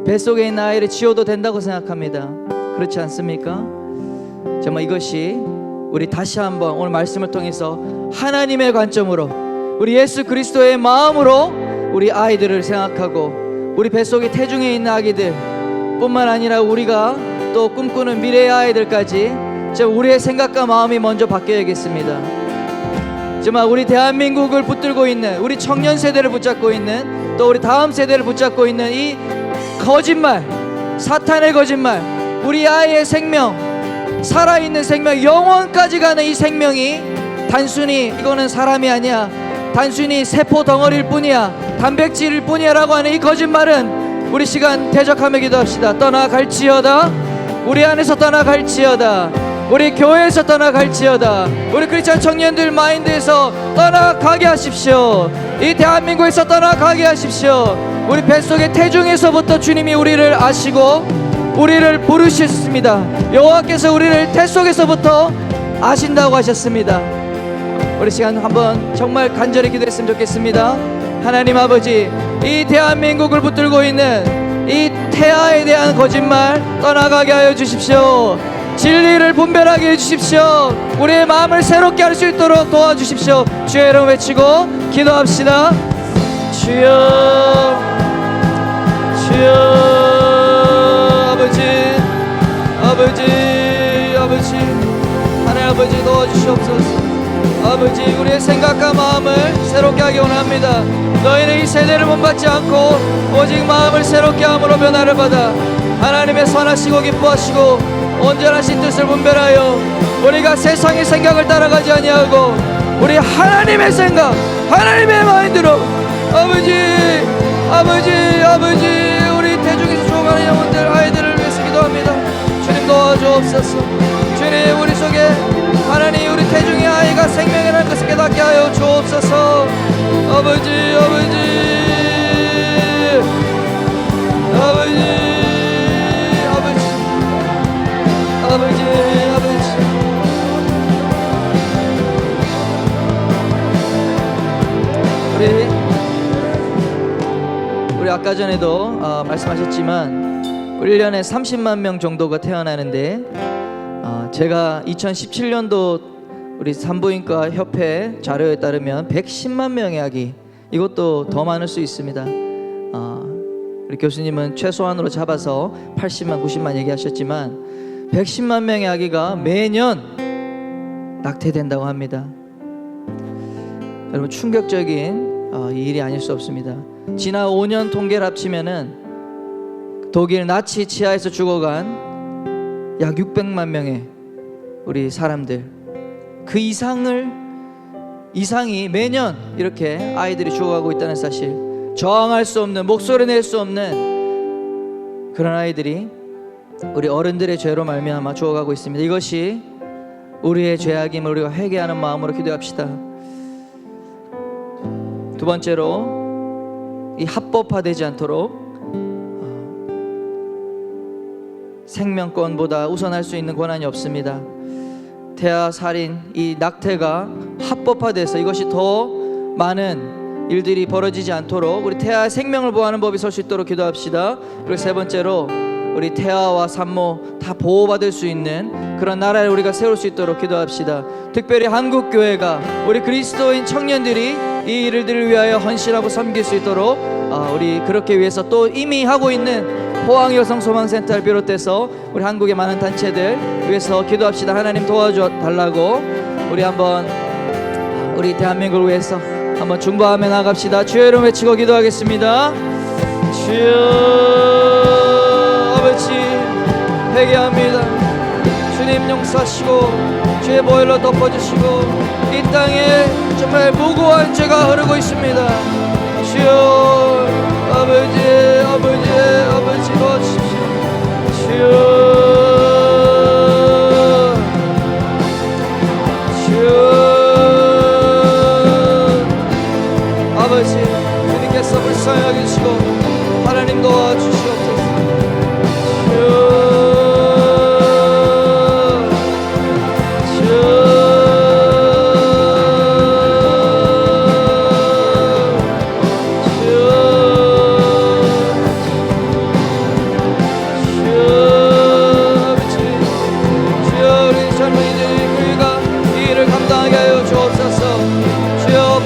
뱃속에 있는 아이를 지워도 된다고 생각합니다. 그렇지 않습니까? 정말 이것이 우리 다시 한번 오늘 말씀을 통해서 하나님의 관점으로 우리 예수 그리스도의 마음으로 우리 아이들을 생각하고 우리 뱃속에 태중에 있는 아기들 뿐만 아니라 우리가 또 꿈꾸는 미래의 아이들까지 우리의 생각과 마음이 먼저 바뀌어야겠습니다. 정말 우리 대한민국을 붙들고 있는 우리 청년 세대를 붙잡고 있는 또 우리 다음 세대를 붙잡고 있는 이 거짓말, 사탄의 거짓말, 우리 아이의 생명, 살아있는 생명, 영원까지 가는 이 생명이 단순히 이거는 사람이 아니야, 단순히 세포 덩어리일 뿐이야, 단백질일 뿐이야 라고 하는 이 거짓말은 우리 시간 대적하며 기도합시다. 떠나갈지어다, 우리 안에서 떠나갈지어다, 우리 교회에서 떠나갈지어다, 우리 크리스찬 청년들 마인드에서 떠나가게 하십시오. 이 대한민국에서 떠나가게 하십시오. 우리 뱃속의 태중에서부터 주님이 우리를 아시고 우리를 부르셨습니다. 여호와께서 우리를 태속에서부터 아신다고 하셨습니다. 우리 시간 한번 정말 간절히 기도했으면 좋겠습니다. 하나님 아버지, 이 대한민국을 붙들고 있는 이 태아에 대한 거짓말 떠나가게 하여 주십시오. 진리를 분별하게 해주십시오. 우리의 마음을 새롭게 할 수 있도록 도와주십시오. 주의 이름 외치고 기도합시다. 주여, 주여. 아버지, 아버지, 아버지, 하나님 아버지 도와주시옵소서. 아버지, 우리의 생각과 마음을 새롭게 하기 원합니다. 너희는 이 세대를 본받지 않고 오직 마음을 새롭게 함으로 변화를 받아 하나님의 선하시고 기뻐하시고 온전하신 뜻을 분별하여 우리가 세상의 생각을 따라가지 아니하고 우리 하나님의 생각, 하나님의 마인드로 아버지, 아버지, 아버지, 우리 대중에서 죽어가는 영혼들 아이들을 위해서 기도합니다. 주님 도와주옵소서. 주님, 우리 속에 하나님, 우리 태중의 아이가 생명이라는 것을 깨닫게 하여 주옵소서. 아버지, 아버지, 아버지, 아버지, 아버지, 아버지. 우리 아까 전에도 말씀하셨지만 1년에 30만 명 정도가 태어나는데 제가 2017년도 우리 산부인과 협회 자료에 따르면 110만 명의 아기, 이것도 더 많을 수 있습니다. 우리 교수님은 최소한으로 잡아서 80만, 90만 얘기하셨지만 110만 명의 아기가 매년 낙태된다고 합니다. 여러분, 충격적인 이 일이 아닐 수 없습니다. 지난 5년 통계를 합치면은 독일 나치 치하에서 죽어간 약 600만 명의 우리 사람들, 그 이상이 매년 이렇게 아이들이 죽어가고 있다는 사실, 저항할 수 없는, 목소리 낼 수 없는 그런 아이들이 우리 어른들의 죄로 말미암아 죽어가고 있습니다. 이것이 우리의 죄악임을 우리가 회개하는 마음으로 기도합시다. 두 번째로, 이 합법화되지 않도록 생명권보다 우선할 수 있는 권한이 없습니다. 태아 살인, 이 낙태가 합법화돼서 이것이 더 많은 일들이 벌어지지 않도록 우리 태아의 생명을 보호하는 법이 설 수 있도록 기도합시다. 그리고 세 번째로 우리 태아와 산모 다 보호받을 수 있는 그런 나라를 우리가 세울 수 있도록 기도합시다. 특별히 한국교회가 우리 그리스도인 청년들이 이 일들을 위하여 헌신하고 섬길 수 있도록 우리 그렇게 위해서 또 이미 하고 있는 포항여성소망센터를 비롯해서 우리 한국의 많은 단체들 위해서 기도합시다. 하나님 도와줘 달라고 우리 한번 우리 대한민국을 위해서 한번 중보하며 나갑시다. 주여 이름 외치고 기도하겠습니다. 주여 아버지 회개합니다. 주님 용서하시고 주의 보혈로 덮어주시고 이 땅에 정말 무고한 죄가 흐르고 있습니다. 주여 아버지 도와주십시오. 주여 아버지 주님께서 불쌍히 여기시고 하나님 도와주시옵소서.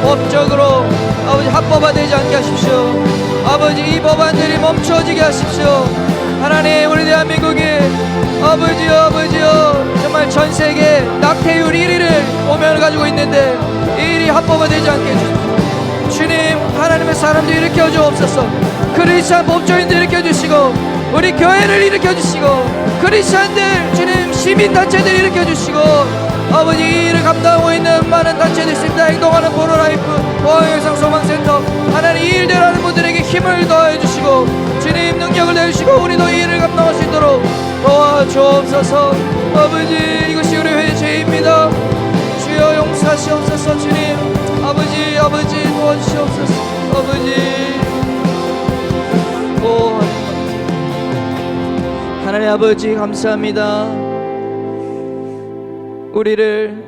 법적으로 아버지 합법화되지 않게 하십시오. 아버지 이 법안들이 멈춰지게 하십시오. 하나님 우리 대한민국이 아버지요 정말 전 세계 낙태율 1위를 오면을 가지고 있는데 이 일이 합법화되지 않게 해주십시오. 주님 하나님의 사람들 일으켜 주옵소서. 크리스찬 법조인들 일으켜 주시고 우리 교회를 일으켜 주시고 크리스찬들 주님 시민단체들 일으켜 주시고 아버지 이 일을 감당하고 있는 많은 단체들 있습니다. 행동하는 포로라이프 포항여성소망센터 하나님 이 일들 하는 분들에게 힘을 더해 주시고 주님 능력을 내주시고 우리도 이 일을 감당할 수 있도록 도와주옵소서. 아버지 이것이 우리 회의 죄입니다. 주여 용서하시옵소서. 주님 아버지 도와주시옵소서. 아버지 하나님 아버지 감사합니다. 우리를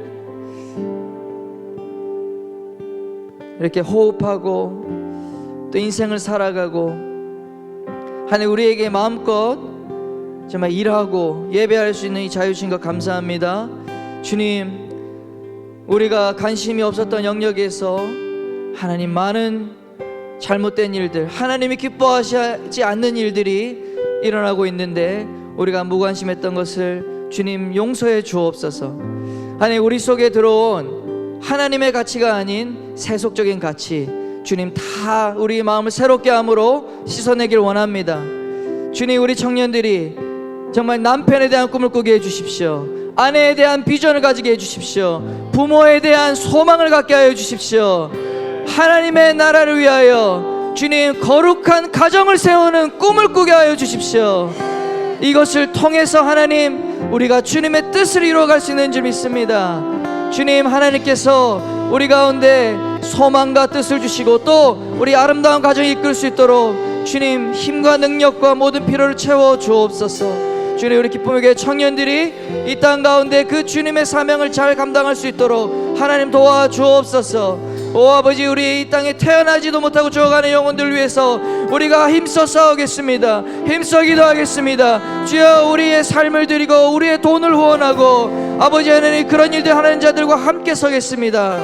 이렇게 호흡하고 또 인생을 살아가고 하나님 우리에게 마음껏 정말 일하고 예배할 수 있는 이 자유 주신 것 감사합니다. 주님 우리가 관심이 없었던 영역에서 하나님 많은 잘못된 일들 하나님이 기뻐하시지 않는 일들이 일어나고 있는데 우리가 무관심했던 것을 주님 용서해 주옵소서. 하나님 우리 속에 들어온 하나님의 가치가 아닌 세속적인 가치 주님 다 우리 마음을 새롭게 함으로 씻어내길 원합니다. 주님 우리 청년들이 정말 남편에 대한 꿈을 꾸게 해주십시오. 아내에 대한 비전을 가지게 해주십시오. 부모에 대한 소망을 갖게 하여 주십시오. 하나님의 나라를 위하여 주님 거룩한 가정을 세우는 꿈을 꾸게 하여 주십시오. 이것을 통해서 하나님 우리가 주님의 뜻을 이루어갈 수 있는 줄 믿습니다. 주님 하나님께서 우리 가운데 소망과 뜻을 주시고 또 우리 아름다운 가정을 이끌 수 있도록 주님 힘과 능력과 모든 필요를 채워 주옵소서. 주님 우리 기쁨의 교회 청년들이 이 땅 가운데 그 주님의 사명을 잘 감당할 수 있도록 하나님 도와주옵소서. 오 아버지 우리 이 땅에 태어나지도 못하고 죽어가는 영혼들 위해서 우리가 힘써 싸우겠습니다. 힘써 기도하겠습니다. 주여 우리의 삶을 드리고 우리의 돈을 후원하고 아버지 하나님 그런 일들 하는 자들과 함께 서겠습니다.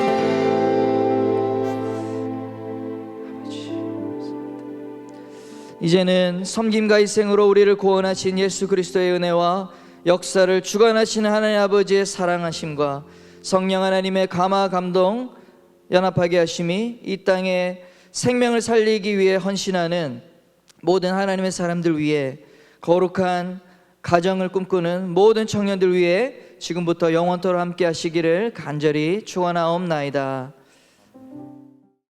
이제는 섬김과 희생으로 우리를 구원하신 예수 그리스도의 은혜와 역사를 주관하시는 하나님 아버지의 사랑하심과 성령 하나님의 감화 감동 연합하게 하심이 이 땅에 생명을 살리기 위해 헌신하는 모든 하나님의 사람들 위해 거룩한 가정을 꿈꾸는 모든 청년들 위해 지금부터 영원토록 함께 하시기를 간절히 축원하옵나이다.